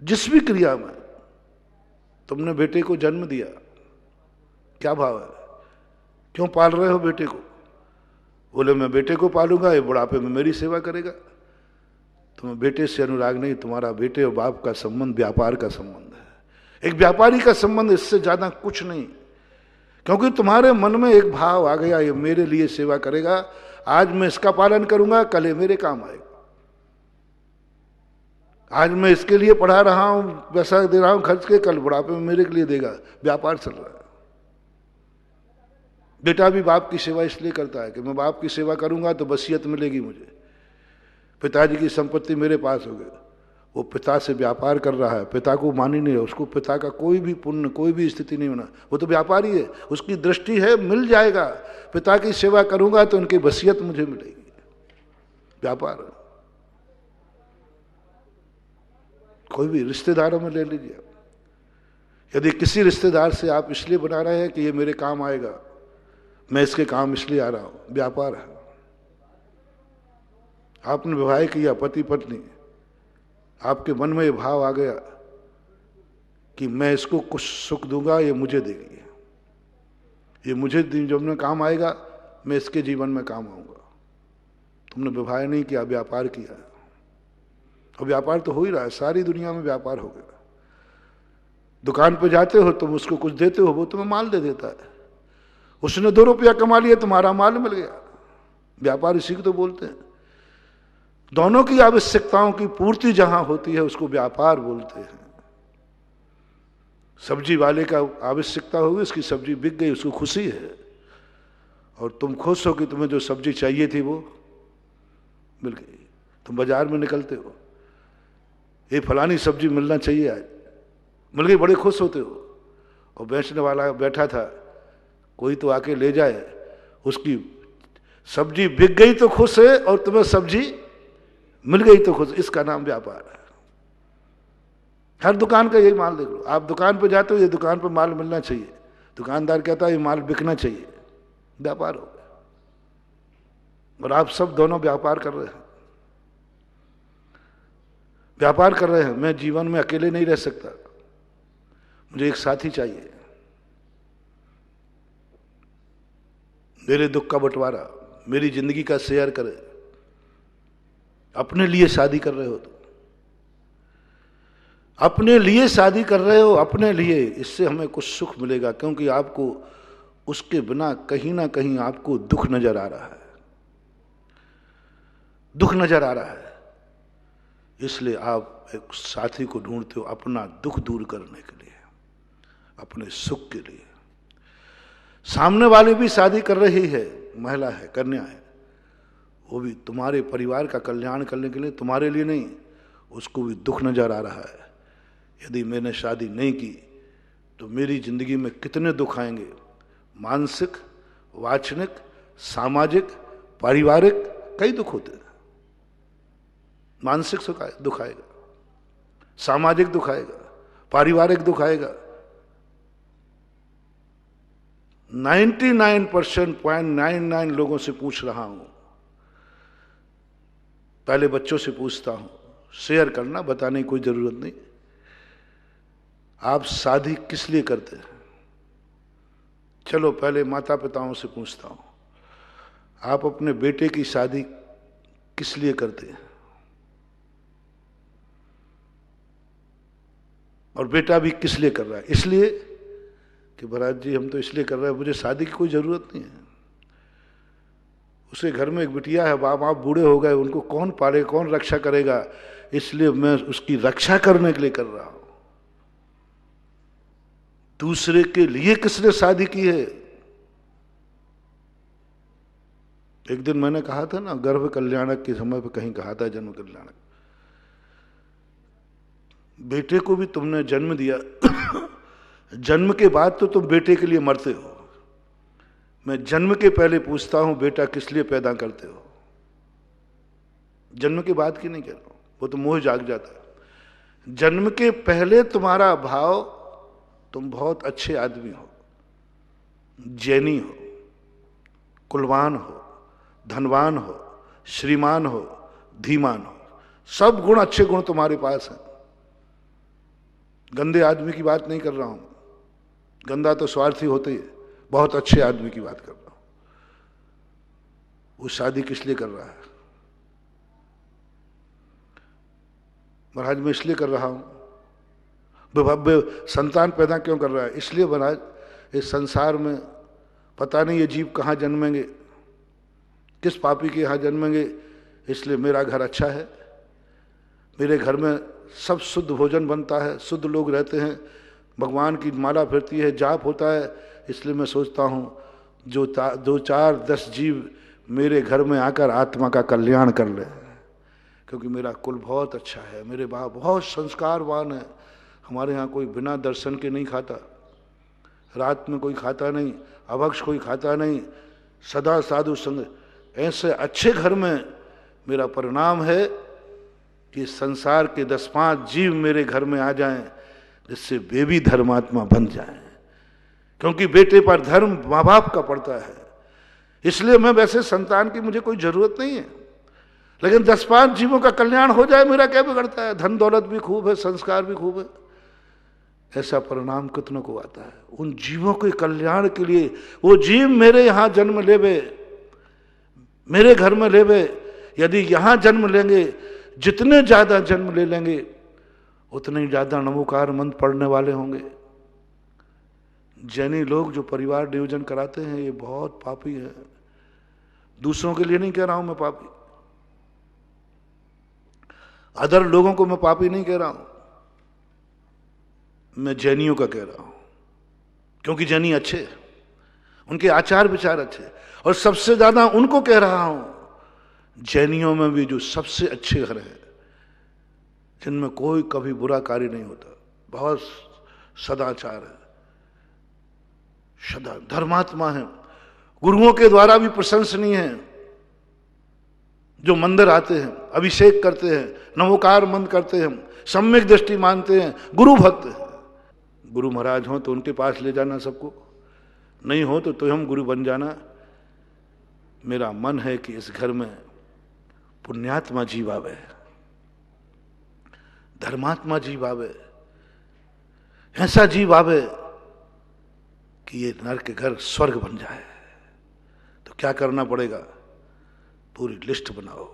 जिस भी क्रिया में, तुमने बेटे को जन्म दिया, क्या भाव है, क्यों पाल रहे हो बेटे को? बोले मैं बेटे को पालूंगा, ये बुढ़ापे में मेरी सेवा करेगा। तुम्हें बेटे से अनुराग नहीं, तुम्हारा बेटे और बाप का संबंध व्यापार का संबंध है। एक व्यापारी का संबंध, इससे ज्यादा कुछ नहीं। क्योंकि तुम्हारे मन में एक भाव आ गया, ये मेरे लिए सेवा करेगा, आज मैं इसका पालन करूंगा, कल ये मेरे काम आएगा। आज मैं इसके लिए पढ़ा रहा हूं, पैसा दे रहा हूं खर्च के, कल बुढ़ापे में मेरे के लिए देगा। व्यापार चल रहा है। बेटा भी बाप की सेवा इसलिए करता है कि मैं बाप की सेवा करूंगा तो वसीयत मिलेगी मुझे, पिताजी की संपत्ति मेरे पास होगी। वो पिता से व्यापार कर रहा है, पिता को मान ही नहीं है, उसको पिता का कोई भी पुण्य, कोई भी स्थिति नहीं होना। वो तो व्यापारी है, उसकी दृष्टि है मिल जाएगा, पिता की सेवा करूंगा तो उनकी वसीयत मुझे मिलेगी। व्यापार। कोई भी रिश्तेदारों में ले लीजिए, यदि किसी रिश्तेदार से आप इसलिए बना रहे हैं कि ये मेरे काम आएगा, मैं इसके काम इसलिए आ रहा हूं, व्यापार है। आपने विवाह किया, पति पत्नी, आपके मन में ये भाव आ गया कि मैं इसको कुछ सुख दूंगा, ये मुझे देगी, ये मुझे जब में काम आएगा, मैं इसके जीवन में काम आऊंगा। तुमने विवाह नहीं किया, व्यापार किया। और व्यापार तो हो ही रहा है, सारी दुनिया में व्यापार हो गया। दुकान पे जाते हो, तुम उसको कुछ देते हो, वो तुम्हें माल दे देता है। उसने 2 रुपया कमा लिया, तुम्हारा माल मिल गया। व्यापार इसी को तो बोलते हैं। दोनों की आवश्यकताओं की पूर्ति जहां होती है, उसको व्यापार बोलते हैं। सब्जी वाले का आवश्यकता होगी, उसकी सब्जी बिक गई, उसको खुशी है, और तुम खुश हो कि तुम्हें जो सब्जी चाहिए थी वो मिल गई। तुम बाजार में निकलते हो, ये फलानी सब्जी मिलना चाहिए, आज मिल गई, बड़े खुश होते हो। और बेचने वाला बैठा था, कोई तो आके ले जाए, उसकी सब्जी बिक गई तो खुश है, और तुम्हें सब्जी मिल गई तो खुश। इसका नाम व्यापार है। हर दुकान का यही माल देख लो। आप दुकान पर जाते हो, ये दुकान पर माल मिलना चाहिए, दुकानदार कहता है ये माल बिकना चाहिए, व्यापार हो गया। और आप सब दोनों व्यापार कर रहे हैं, व्यापार कर रहे हैं। मैं जीवन में अकेले नहीं रह सकता, मुझे एक साथी चाहिए, मेरे दुख का बंटवारा, मेरी जिंदगी का शेयर करे। अपने लिए शादी कर रहे हो तो, अपने लिए शादी कर रहे हो, अपने लिए, इससे हमें कुछ सुख मिलेगा, क्योंकि आपको उसके बिना कहीं ना कहीं आपको दुख नजर आ रहा है। दुख नजर आ रहा है, इसलिए आप एक साथी को ढूंढते हो अपना दुख दूर करने के लिए, अपने सुख के लिए। सामने वाली भी शादी कर रही है, महिला है, कन्या है, वो भी तुम्हारे परिवार का कल्याण करने के लिए, तुम्हारे लिए नहीं, उसको भी दुख नजर आ रहा है। यदि मैंने शादी नहीं की तो मेरी जिंदगी में कितने दुख आएंगे, मानसिक, वाचनिक, सामाजिक, पारिवारिक, कई दुख होते हैं। मानसिक दुख आएगा, सामाजिक दुख आएगा, पारिवारिक दुख आएगा। 99.99 लोगों से पूछ रहा हूं, पहले बच्चों से पूछता हूं, शेयर करना, बताने की कोई जरूरत नहीं। आप शादी किस लिए करते हैं? चलो पहले माता पिताओं से पूछता हूं, आप अपने बेटे की शादी किस लिए करते हैं? और बेटा भी किस लिए कर रहा है? इसलिए कि महाराज जी हम तो इसलिए कर रहे हैं, मुझे शादी की कोई जरूरत नहीं है। उसके घर में एक बिटिया है, बाप आप बूढ़े हो गए, उनको कौन पालेगा, कौन रक्षा करेगा, इसलिए मैं उसकी रक्षा करने के लिए कर रहा हूं। दूसरे के लिए किसने शादी की है? एक दिन मैंने कहा था ना, गर्भ कल्याणक के समय पर कहीं कहा था, जन्म कल्याणक, बेटे को भी तुमने जन्म दिया, जन्म के बाद तो तुम बेटे के लिए मरते हो। मैं जन्म के पहले पूछता हूं, बेटा किस लिए पैदा करते हो? जन्म के बाद की नहीं कह रहा हूं, वो तो मोह जाग जाता है। जन्म के पहले तुम्हारा भाव, तुम बहुत अच्छे आदमी हो, जैनी हो, कुलवान हो, धनवान हो, श्रीमान हो, धीमान हो, सब गुण, अच्छे गुण तुम्हारे पास हैं। गंदे आदमी की बात नहीं कर रहा हूं, गंदा तो स्वार्थी होते ही, बहुत अच्छे आदमी की बात कर रहा हूं। वो शादी किस लिए कर रहा है? महाराज मैं इसलिए कर रहा हूं। संतान पैदा क्यों कर रहा है? इसलिए महाराज इस संसार में पता नहीं ये जीव कहाँ जन्मेंगे, किस पापी के यहाँ जन्मेंगे, इसलिए मेरा घर अच्छा है, मेरे घर में सब शुद्ध भोजन बनता है, शुद्ध लोग रहते हैं, भगवान की माला फिरती है, जाप होता है, इसलिए मैं सोचता हूँ जो 2-4-10 जीव मेरे घर में आकर आत्मा का कल्याण कर ले, क्योंकि मेरा कुल बहुत अच्छा है, मेरे बाप बहुत संस्कारवान है। हमारे यहाँ कोई बिना दर्शन के नहीं खाता, रात में कोई खाता नहीं, अभक्ष कोई खाता नहीं, सदा साधु संग। ऐसे अच्छे घर में मेरा परिणाम है कि संसार के 10-5 जीव मेरे घर में आ जाएं, जिससे वे भी धर्मात्मा बन जाएं, क्योंकि बेटे पर धर्म माँ बाप का पड़ता है। इसलिए मैं वैसे संतान की मुझे कोई जरूरत नहीं है, लेकिन 10-5 जीवों का कल्याण हो जाए मेरा क्या बिगड़ता है? धन दौलत भी खूब है, संस्कार भी खूब है, ऐसा परिणाम कितनों को आता है। उन जीवों के कल्याण के लिए वो जीव मेरे यहाँ जन्म लेवे, मेरे घर में लेवे। यदि यहाँ जन्म लेंगे, जितने ज्यादा जन्म ले लेंगे उतने ही ज्यादा नमोकार मंत्र पढ़ने वाले होंगे। जैनी लोग जो परिवार नियोजन कराते हैं ये बहुत पापी है। दूसरों के लिए नहीं कह रहा हूं मैं पापी, अदर लोगों को मैं पापी नहीं कह रहा हूं, मैं जैनियों का कह रहा हूं, क्योंकि जैनी अच्छे हैं, उनके आचार विचार अच्छे, और सबसे ज्यादा उनको कह रहा हूं, जैनियों में भी जो सबसे अच्छे घर हैं, जिनमें कोई कभी बुरा कार्य नहीं होता, बहुत सदाचार है, सदा धर्मात्मा है, गुरुओं के द्वारा भी प्रशंसनीय है, जो मंदिर आते हैं, अभिषेक करते हैं, नमोकार मंत्र करते हैं, सम्यक दृष्टि मानते हैं, गुरु भक्त हैं। गुरु महाराज हो तो उनके पास ले जाना सबको, नहीं हो तो हम गुरु बन जाना। मेरा मन है कि इस घर में पुण्यात्मा जीव आवे, धर्मात्मा जीव आवे, ऐसा जीव आवे कि ये नर के घर स्वर्ग बन जाए। तो क्या करना पड़ेगा? पूरी लिस्ट बनाओ।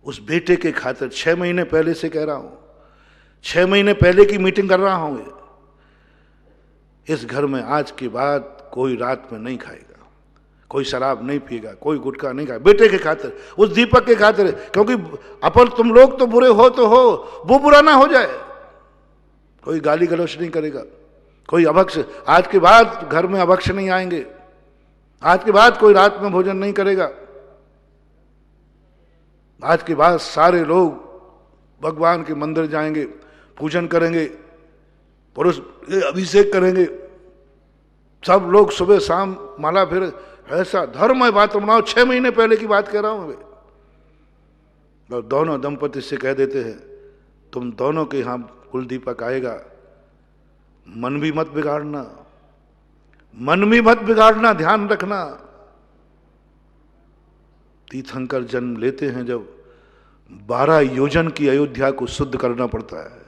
उस बेटे के खातिर 6 महीने पहले से कह रहा हूं, 6 महीने पहले की मीटिंग कर रहा हूं। इस घर में आज के बाद कोई रात में नहीं खाएगा, कोई शराब नहीं पिएगा, कोई गुटखा नहीं खाए, बेटे के खातिर, उस दीपक के खातिर, क्योंकि अपन तुम लोग तो बुरे हो तो हो, वो बुरा ना हो जाए। कोई गाली गलौच नहीं करेगा, कोई अभक्ष, आज के बाद घर में अभक्ष नहीं आएंगे, आज के बाद कोई रात में भोजन नहीं करेगा, आज के बाद सारे लोग भगवान के मंदिर जाएंगे, पूजन करेंगे, पुरुष अभिषेक करेंगे, सब लोग सुबह शाम माला फिर, ऐसा धर्म है। बात बनाओ, 6 महीने पहले की बात कह रहा हूं मैं। और दोनों दंपति से कह देते हैं तुम दोनों के यहां कुल दीपक आएगा, मन भी मत बिगाड़ना, मन भी मत बिगाड़ना, ध्यान रखना। तीर्थंकर जन्म लेते हैं जब 12 योजन की अयोध्या को शुद्ध करना पड़ता है।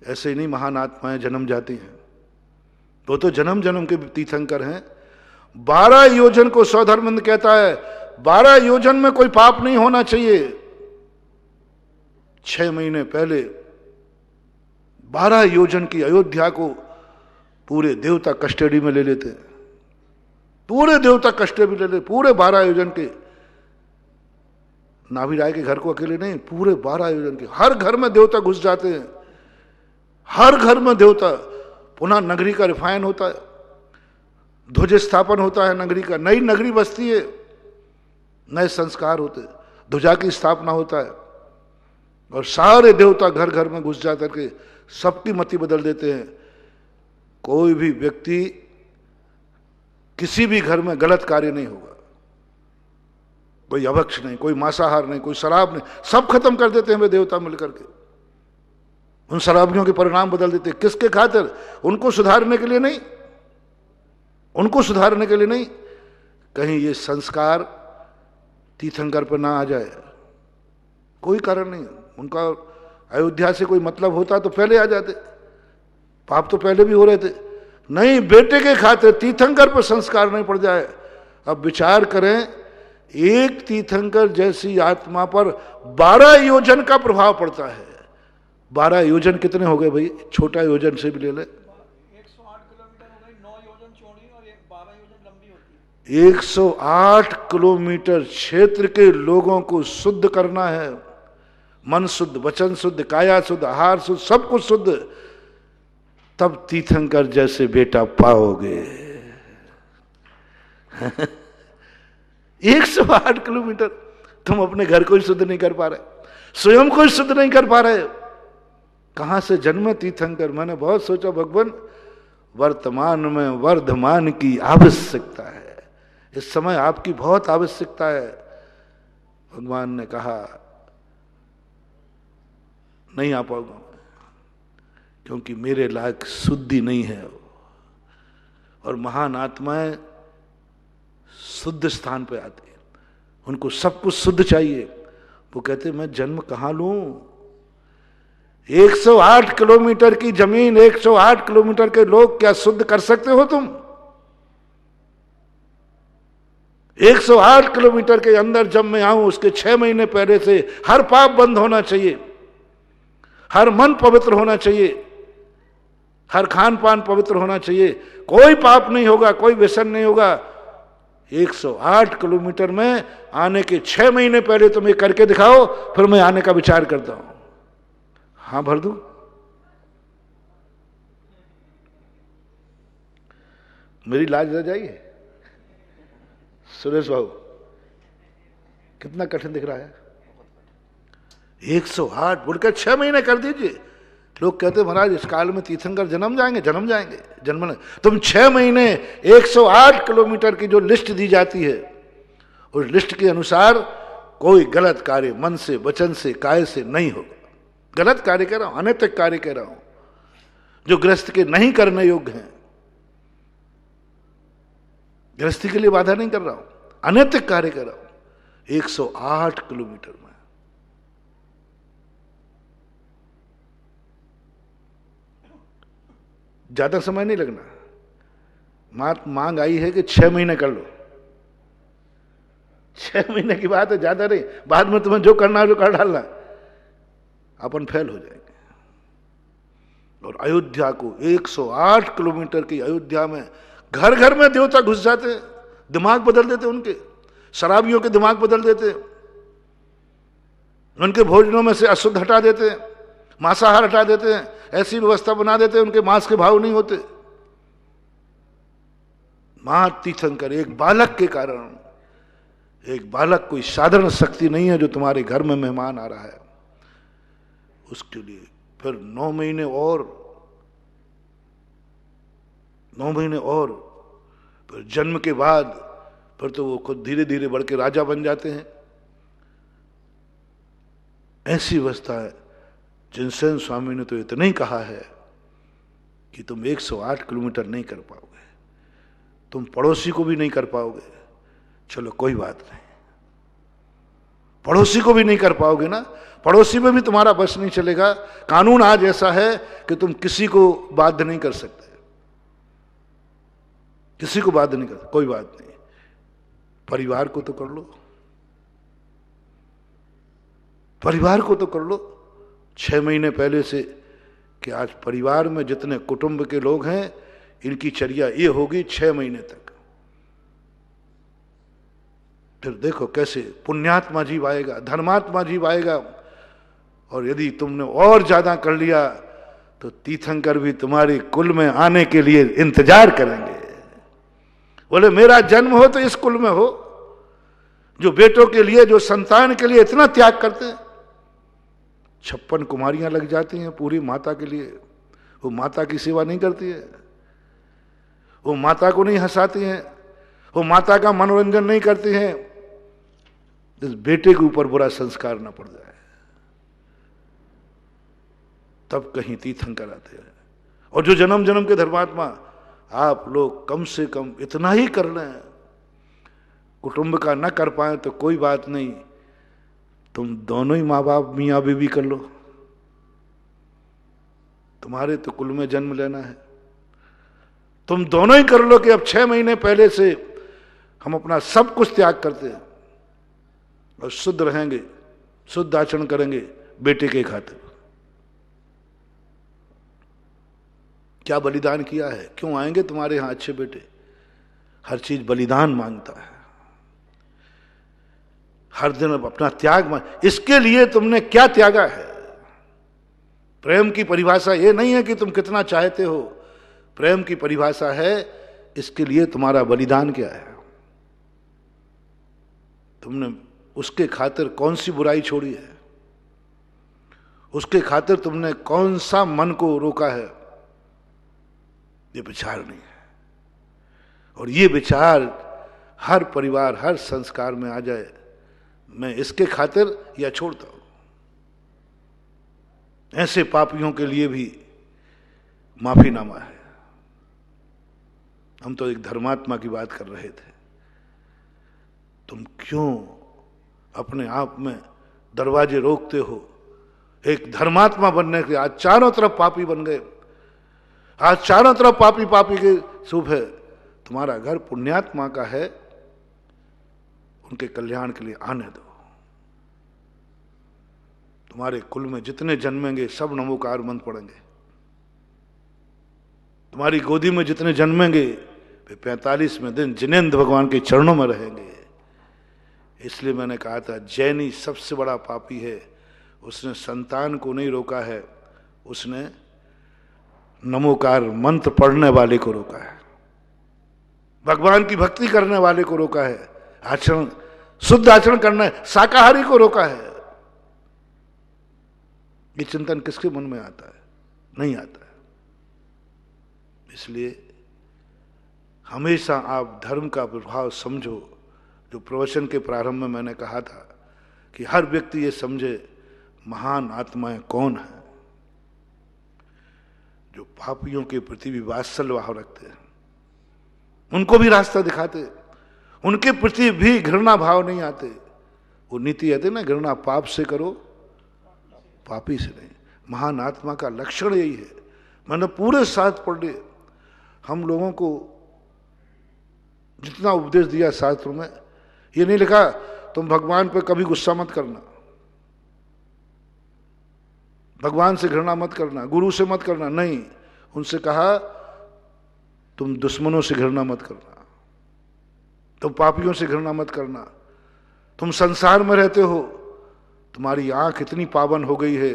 ऐसे ही नहीं महान आत्माएं जन्म जाती हैं, वो तो जन्म जन्म के तीर्थंकर हैं। 12 योजन को सौधर्मंद कहता है, 12 योजन में कोई पाप नहीं होना चाहिए। 6 महीने पहले 12 योजन की अयोध्या को पूरे देवता कस्टडी में ले लेते हैं, पूरे देवता कस्टडी ले लेते, पूरे 12 योजन के। नाभि राय के घर को अकेले नहीं, पूरे 12 योजन के। हर घर में देवता घुस जाते हैं, हर घर में देवता। पुनः नगरी का रिफाइन होता है, ध्वज स्थापन होता है नगरी का, नई नगरी बसती है, नए संस्कार होते, ध्वजा की स्थापना होता है, और सारे देवता घर घर में घुस जा करके सबकी मति बदल देते हैं। कोई भी व्यक्ति किसी भी घर में गलत कार्य नहीं होगा, कोई अभक्ष नहीं, कोई मांसाहार नहीं, कोई शराब नहीं, सब खत्म कर देते हैं वे देवता मिलकर के। उन शराबियों के परिणाम बदल देते हैं। किसके खातिर? उनको सुधारने के लिए नहीं, उनको सुधारने के लिए नहीं, कहीं ये संस्कार तीर्थंकर पर ना आ जाए, कोई कारण नहीं। उनका अयोध्या से कोई मतलब होता तो पहले आ जाते, पाप तो पहले भी हो रहे थे। नहीं, बेटे के खातिर तीर्थंकर पर संस्कार नहीं पड़ जाए। अब विचार करें, एक तीर्थंकर जैसी आत्मा पर 12 योजन का प्रभाव पड़ता है। 12 योजन कितने हो गए भाई? छोटा योजन से भी ले ले, 108 किलोमीटर हो गई, 9 योजन चौड़ी और 12 योजन लंबी होती है। 108 किलोमीटर क्षेत्र के लोगों को शुद्ध करना है। मन शुद्ध, वचन शुद्ध, काया शुद्ध, आहार शुद्ध, सब कुछ शुद्ध, तब तीर्थंकर जैसे बेटा पाओगे। 108 किलोमीटर तुम अपने घर को ही शुद्ध नहीं कर पा रहे, स्वयं को ही शुद्ध नहीं कर पा रहे। कहां से जन्मे तीर्थंकर? मैंने बहुत सोचा, भगवान वर्तमान में वर्धमान की आवश्यकता है, इस समय आपकी बहुत आवश्यकता है। भगवान ने कहा नहीं आ पाऊंगा क्योंकि मेरे लायक शुद्धि नहीं है। और महान आत्माएं शुद्ध स्थान पे आती है, उनको सब कुछ शुद्ध चाहिए। वो कहते मैं जन्म कहां लूं? 108 किलोमीटर की जमीन, 108 किलोमीटर के लोग क्या शुद्ध कर सकते हो तुम? 108 किलोमीटर के अंदर जब मैं आऊं, उसके 6 महीने पहले से हर पाप बंद होना चाहिए, हर मन पवित्र होना चाहिए, हर खान पान पवित्र होना चाहिए, कोई पाप नहीं होगा, कोई व्यसन नहीं होगा। 108 किलोमीटर में आने के 6 महीने पहले तुम ये करके दिखाओ, फिर मैं आने का विचार करता हूं। हां भर दूं? मेरी लाज रह जाइए। सुरेश बाबू, कितना कठिन दिख रहा है? 108 बोलकर 6 महीने कर दीजिए। लोग कहते महाराज इस काल में तीर्थंकर जन्म जाएंगे, जन्म जाएंगे, जन्म नहीं। तुम 6 महीने 108 किलोमीटर की जो लिस्ट दी जाती है, उस लिस्ट के अनुसार कोई गलत कार्य मन से, वचन से, काय से नहीं होगा। गलत कार्य कह रहा हूं, अनैतिक कार्य कह रहा हूं, जो गृहस्थ के नहीं करने योग्य हैं। गृहस्थी के लिए बाधा नहीं कर रहा हूं, अनैतिक कार्य कर रहा हूं। 108 किलोमीटर में ज्यादा समय नहीं लगना। मांग आई है कि 6 महीने कर लो। 6 महीने की बात है, ज्यादा नहीं। बाद में तुम्हें जो करना है जो कर डालना, अपन फेल हो जाएंगे। और अयोध्या को 108 किलोमीटर की अयोध्या में घर घर में देवता घुस जाते हैं। दिमाग बदल देते उनके, शराबियों के दिमाग बदल देते, उनके भोजनों में से अशुद्ध हटा देते, मांसाहार हटा देते हैं, ऐसी व्यवस्था बना देते उनके मांस के भाव नहीं होते। महा तीर्थंकर एक बालक के कारण, एक बालक कोई साधारण शक्ति नहीं है जो तुम्हारे घर में मेहमान आ रहा है, उसके लिए फिर 9 महीने और फिर जन्म के बाद फिर तो वो खुद धीरे धीरे बढ़ के राजा बन जाते हैं। ऐसी अवस्था है। जिनसेन स्वामी ने तो इतना ही कहा है कि तुम 108 किलोमीटर नहीं कर पाओगे, तुम पड़ोसी को भी नहीं कर पाओगे। चलो कोई बात नहीं, पड़ोसी को भी नहीं कर पाओगे ना, पड़ोसी में भी तुम्हारा बस नहीं चलेगा। कानून आज ऐसा है कि तुम किसी को बाध्य नहीं कर सकते, किसी को बाध्य नहीं कर, कोई बात नहीं, परिवार को तो कर लो, परिवार को तो कर लो 6 महीने पहले से कि आज परिवार में जितने कुटुंब के लोग हैं इनकी चर्या ये होगी 6 महीने तक। फिर देखो कैसे पुण्यात्मा जीव आएगा, धर्मात्मा जीव आएगा। और यदि तुमने और ज्यादा कर लिया तो तीर्थंकर भी तुम्हारे कुल में आने के लिए इंतजार करेंगे। बोले मेरा जन्म हो तो इस कुल में हो, जो बेटों के लिए, जो संतान के लिए इतना त्याग करते हैं। 56 कुमारियां लग जाती हैं पूरी माता के लिए, वो माता की सेवा नहीं करती है, वो माता को नहीं हंसाती हैं, वो माता का मनोरंजन नहीं करती हैं, इस बेटे के ऊपर बुरा संस्कार न पड़ जाए, तब कहीं तीर्थंकर आते हैं। और जो जन्म जन्म के धर्मात्मा, आप लोग कम से कम इतना ही कर लें, कुटुंब का न कर पाए तो कोई बात नहीं, तुम दोनों ही माँ बाप मियाँ बीवी कर लो, तुम्हारे तो कुल में जन्म लेना है, तुम दोनों ही कर लो कि अब 6 महीने पहले से हम अपना सब कुछ त्याग करते हैं और शुद्ध रहेंगे, शुद्ध आचरण करेंगे बेटे के खातिर। क्या बलिदान किया है, क्यों आएंगे तुम्हारे यहां अच्छे बेटे। हर चीज बलिदान मांगता है, हर दिन अपना त्याग मांग। इसके लिए तुमने क्या त्यागा है। प्रेम की परिभाषा ये नहीं है कि तुम कितना चाहते हो, प्रेम की परिभाषा है इसके लिए तुम्हारा बलिदान क्या है। तुमने उसके खातिर कौन सी बुराई छोड़ी है, उसके खातिर तुमने कौन सा मन को रोका है, ये विचार नहीं है। और ये विचार हर परिवार, हर संस्कार में आ जाए, मैं इसके खातिर या छोड़ता हूं। ऐसे पापियों के लिए भी माफीनामा है। हम तो एक धर्मात्मा की बात कर रहे थे। तुम क्यों अपने आप में दरवाजे रोकते हो एक धर्मात्मा बनने के। आज चारों तरफ पापी बन गए, आज चारों तरफ पापी पापी के शुभ है। तुम्हारा घर पुण्यात्मा का है, उनके कल्याण के लिए आने दो। तुम्हारे कुल में जितने जन्मेंगे सब नमोकार मंत्र पढ़ेंगे। तुम्हारी गोदी में जितने जन्मेंगे वे 45वें दिन जिनेंद्र भगवान के चरणों में रहेंगे। इसलिए मैंने कहा था जैनी सबसे बड़ा पापी है, उसने संतान को नहीं रोका है, उसने नमोकार मंत्र पढ़ने वाले को रोका है, भगवान की भक्ति करने वाले को रोका है, आचरण शुद्ध आचरण करना है, शाकाहारी को रोका है। ये चिंतन किसके मन में आता है? नहीं आता है। इसलिए हमेशा आप धर्म का प्रभाव समझो। जो प्रवचन के प्रारंभ में मैंने कहा था कि हर व्यक्ति ये समझे महान आत्माएं कौन है, जो पापियों के प्रति भी वात्सल्य भाव रखते हैं, उनको भी रास्ता दिखाते, उनके प्रति भी घृणा भाव नहीं आते। वो नीति आते ना, घृणा पाप से करो, पापी से नहीं। महान आत्मा का लक्षण यही है। मैंने पूरे शास्त्र पढ़ लिए, हम लोगों को जितना उपदेश दिया शास्त्रों में, ये नहीं लिखा तुम भगवान पे कभी गुस्सा मत करना, भगवान से घृणा मत करना, गुरु से मत करना, नहीं। उनसे कहा तुम दुश्मनों से घृणा मत करना, तुम पापियों से घृणा मत करना। तुम संसार में रहते हो, तुम्हारी आंख इतनी पावन हो गई है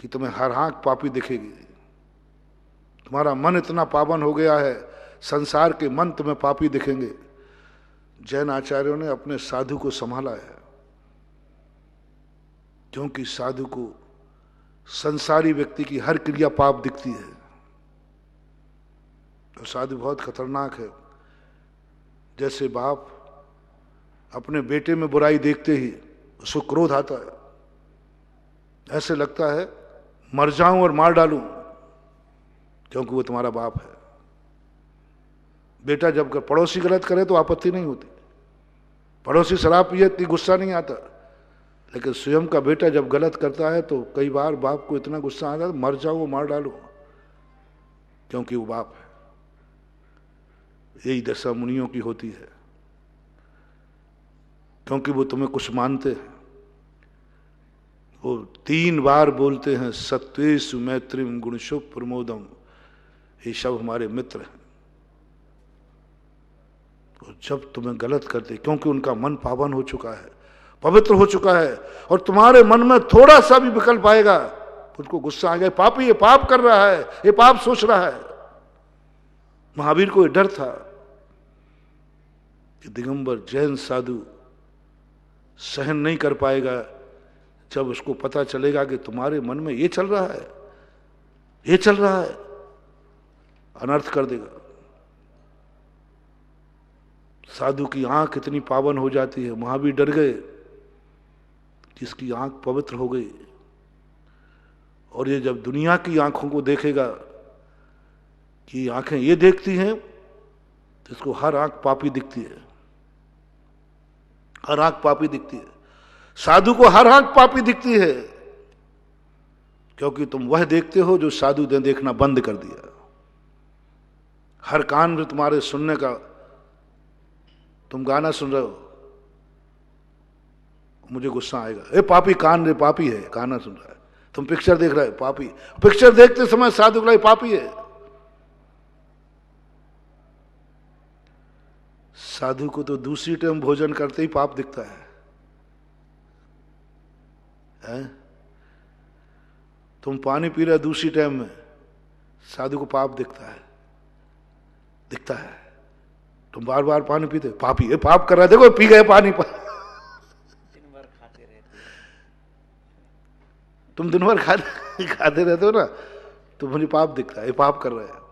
कि तुम्हें हर आंख पापी दिखेगी। तुम्हारा मन इतना पावन हो गया है, संसार के मन तुम्हें पापी दिखेंगे। जैन आचार्यों ने अपने साधु को संभाला है, क्योंकि साधु को संसारी व्यक्ति की हर क्रिया पाप दिखती है। तो साधु बहुत खतरनाक है। जैसे बाप अपने बेटे में बुराई देखते ही उसको क्रोध आता है, ऐसे लगता है मर जाऊं और मार डालूं, क्योंकि वो तुम्हारा बाप है। बेटा जब पड़ोसी गलत करे तो आपत्ति नहीं होती, पड़ोसी शराब पिए इतनी गुस्सा नहीं आता, लेकिन स्वयं का बेटा जब गलत करता है तो कई बार बाप को इतना गुस्सा आता है मर जाओ मार डालो, क्योंकि वो बाप है। यही दशा मुनियों की होती है, क्योंकि वो तुम्हें कुछ मानते हैं। वो 3 बार बोलते हैं सत्वेषु मैत्रीम गुणशु प्रमोदम, ये सब हमारे मित्र हैं। तो जब तुम्हें गलत करते, क्योंकि उनका मन पावन हो चुका है, पवित्र हो चुका है, और तुम्हारे मन में थोड़ा सा भी विकल्प आएगा उनको गुस्सा आ गया, पापी ये पाप कर रहा है, ये पाप सोच रहा है। महावीर को डर था कि दिगंबर जैन साधु सहन नहीं कर पाएगा जब उसको पता चलेगा कि तुम्हारे मन में ये चल रहा है, ये चल रहा है, अनर्थ कर देगा। साधु की आंख इतनी पावन हो जाती है, महावीर डर गए, जिसकी आंख पवित्र हो गई। और ये जब दुनिया की आंखों को देखेगा कि आंखें ये देखती हैं, तो इसको हर आंख पापी दिखती है, हर आंख पापी दिखती है। साधु को हर आंख पापी दिखती है, क्योंकि तुम वह देखते हो जो साधु ने देखना बंद कर दिया। हर कान में तुम्हारे सुनने का, तुम गाना सुन रहे हो, मुझे गुस्सा आएगा, ए पापी, कान रे पापी है, गाना सुन रहा है। तुम पिक्चर देख रहे हो, पापी, पिक्चर देखते समय साधु को पापी है। साधु को तो दूसरी टाइम भोजन करते ही पाप दिखता है, हैं? तुम पानी पी रहे दूसरी टाइम में, साधु को पाप दिखता है, दिखता है। तुम बार बार पानी पीते, पापी ये पाप कर रहा है, देखो पी गए पानी। तुम दिन भर खाते रहते हो ना, तो मुझे पाप दिखता है, ये पाप कर रहे हैं।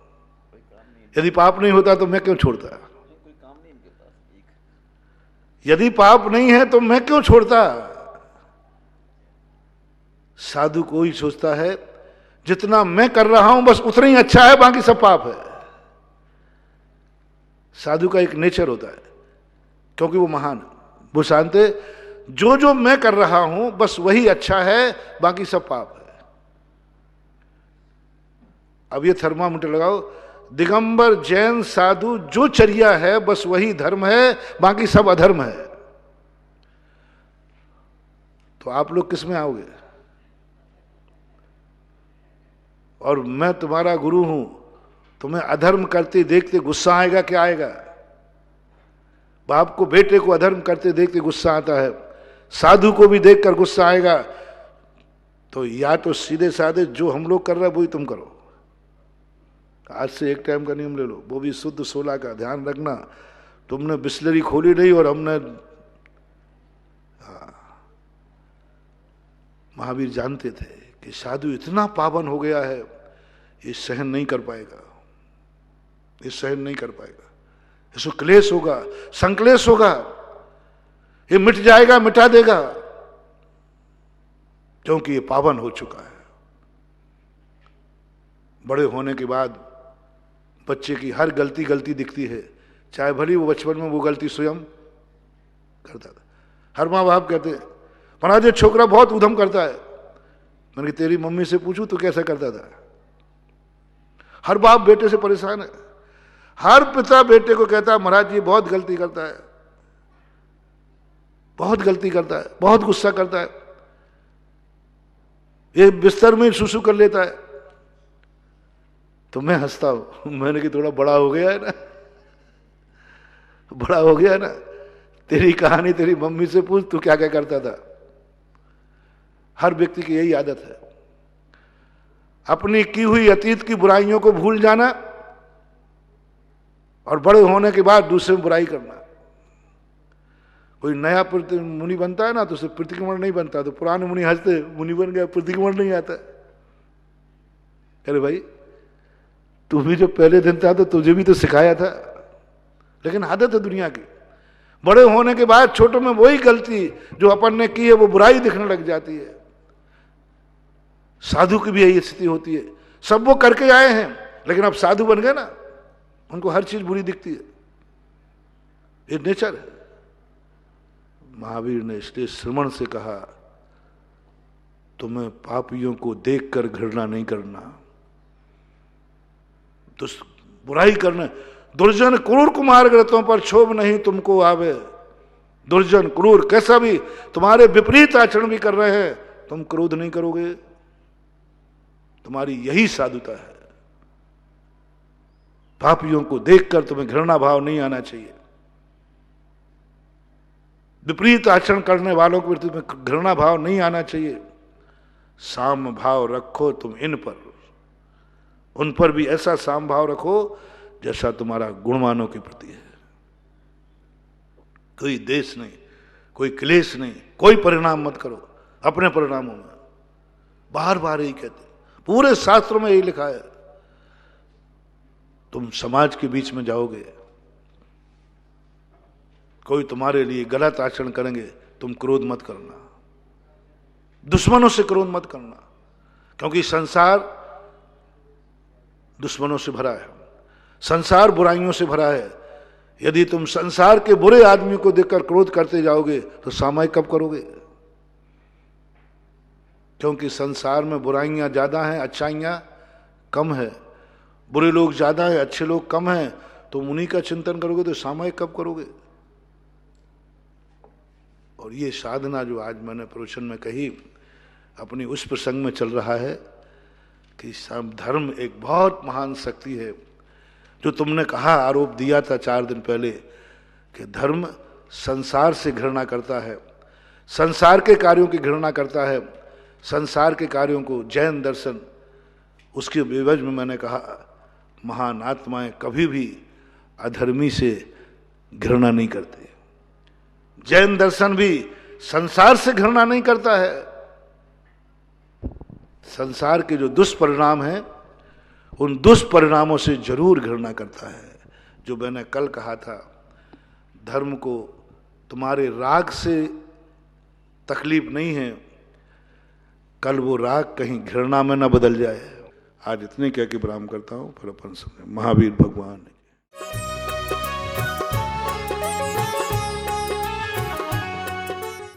यदि पाप नहीं होता तो मैं क्यों छोड़ता? यदि पाप नहीं है तो मैं क्यों छोड़ता? साधु को ही सोचता है जितना मैं कर रहा हूं बस उतना ही अच्छा है, बाकी सब पाप है। साधु का एक नेचर होता है, क्योंकि वो महान है, वो जानते जो जो मैं कर रहा हूं बस वही अच्छा है, बाकी सब पाप है। अब ये थर्मामीटर लगाओ, दिगंबर जैन साधु जो चर्या है बस वही धर्म है, बाकी सब अधर्म है। तो आप लोग किस में आओगे? और मैं तुम्हारा गुरु हूं, तुम्हें अधर्म करते देखते गुस्सा आएगा, क्या आएगा? बाप को बेटे को अधर्म करते देखते गुस्सा आता है, साधु को भी देखकर गुस्सा आएगा। तो या तो सीधे साधे जो हम लोग कर रहे हैं वही तुम करो। आज से एक टाइम का नियम ले लो, वो भी शुद्ध 16 का। ध्यान रखना, तुमने बिस्लरी खोली नहीं और हमने, महावीर जानते थे कि साधु इतना पावन हो गया है, ये सहन नहीं कर पाएगा, ये सहन नहीं कर पाएगा, इसको क्लेश होगा, संक्लेश होगा, ये मिट जाएगा, मिटा देगा, क्योंकि ये पावन हो चुका है। बड़े होने के बाद बच्चे की हर गलती गलती दिखती है, चाहे भली वो बचपन में वो गलती स्वयं करता था। हर माँ बाप कहते हैं महाराज ये छोकरा बहुत उधम करता है। मैंने कहा तेरी मम्मी से पूछूं तो कैसा करता था? हर बाप बेटे से परेशान है, हर पिता बेटे को कहता है महाराज ये बहुत गलती करता है, बहुत गलती करता है, बहुत गुस्सा करता है, ये बिस्तर में सुसु कर लेता है। तो मैं हंसता हूं, मैंने कि थोड़ा बड़ा हो गया है ना, बड़ा हो गया ना, तेरी कहानी तेरी मम्मी से पूछ, तू क्या क्या करता था। हर व्यक्ति की यही आदत है, अपनी की हुई अतीत की बुराइयों को भूल जाना और बड़े होने के बाद दूसरे में बुराई करना। कोई नया मुनि बनता है ना तो उसे प्रतिक्रमण नहीं बनता, तो पुराने मुनि हंसते, मुनि बन गया प्रतिक्रमण नहीं आता। अरे भाई, तू भी जो पहले दिन था तो तुझे भी तो सिखाया था। लेकिन आदत है दुनिया की, बड़े होने के बाद छोटों में वही गलती जो अपन ने की है वो बुराई दिखने लग जाती है। साधु की भी यही स्थिति होती है, सब वो करके आए हैं लेकिन अब साधु बन गए ना, उनको हर चीज बुरी दिखती है। ये नेचर है। महावीर ने इसलिए श्रमण से कहा, तुम्हें पापियों को देखकर घृणा नहीं करना, तो बुराई करना। दुर्जन क्रूर कुमार ग्रतों पर क्षोभ नहीं तुमको आवे। दुर्जन क्रूर कैसा भी तुम्हारे विपरीत आचरण भी कर रहे हैं, तुम क्रोध नहीं करोगे, तुम्हारी यही साधुता है। पापियों को देखकर तुम्हें घृणा भाव नहीं आना चाहिए, विपरीत आचरण करने वालों के प्रति तुम्हें घृणा भाव नहीं आना चाहिए। साम भाव रखो तुम इन पर, उन पर भी ऐसा साम भाव रखो जैसा तुम्हारा गुणवानों के प्रति है। कोई देश नहीं, कोई क्लेश नहीं, कोई परिणाम मत करो अपने परिणामों में। बार बार यही कहते, पूरे शास्त्रों में यही लिखा है। तुम समाज के बीच में जाओगे, कोई तुम्हारे लिए गलत आचरण करेंगे, तुम क्रोध मत करना, दुश्मनों से क्रोध मत करना, क्योंकि संसार दुश्मनों से भरा है, संसार बुराइयों से भरा है। यदि तुम संसार के बुरे आदमी को देखकर क्रोध करते जाओगे तो सामयिक कब करोगे? क्योंकि संसार में बुराइयां ज्यादा हैं, अच्छाइयां कम है। बुरे लोग ज्यादा हैं, अच्छे लोग कम हैं, तो उन्हीं का चिंतन करोगे तो सामयिक कब करोगे? और ये साधना जो आज मैंने प्रवचन में कही, अपनी उस प्रसंग में चल रहा है कि धर्म एक बहुत महान शक्ति है। जो तुमने कहा, आरोप दिया था 4 दिन पहले कि धर्म संसार से घृणा करता है, संसार के कार्यों की घृणा करता है, संसार के कार्यों को जैन दर्शन, उसके विवज में मैंने कहा महान आत्माएं कभी भी अधर्मी से घृणा नहीं करते। जैन दर्शन भी संसार से घृणा नहीं करता है, संसार के जो दुष्परिणाम हैं उन दुष्परिणामों से जरूर घृणा करता है। जो मैंने कल कहा था, धर्म को तुम्हारे राग से तकलीफ नहीं है, कल वो राग कहीं घृणा में न बदल जाए। आज इतने कह के प्रणाम करता हूं, फिर अपन सुने महावीर भगवान।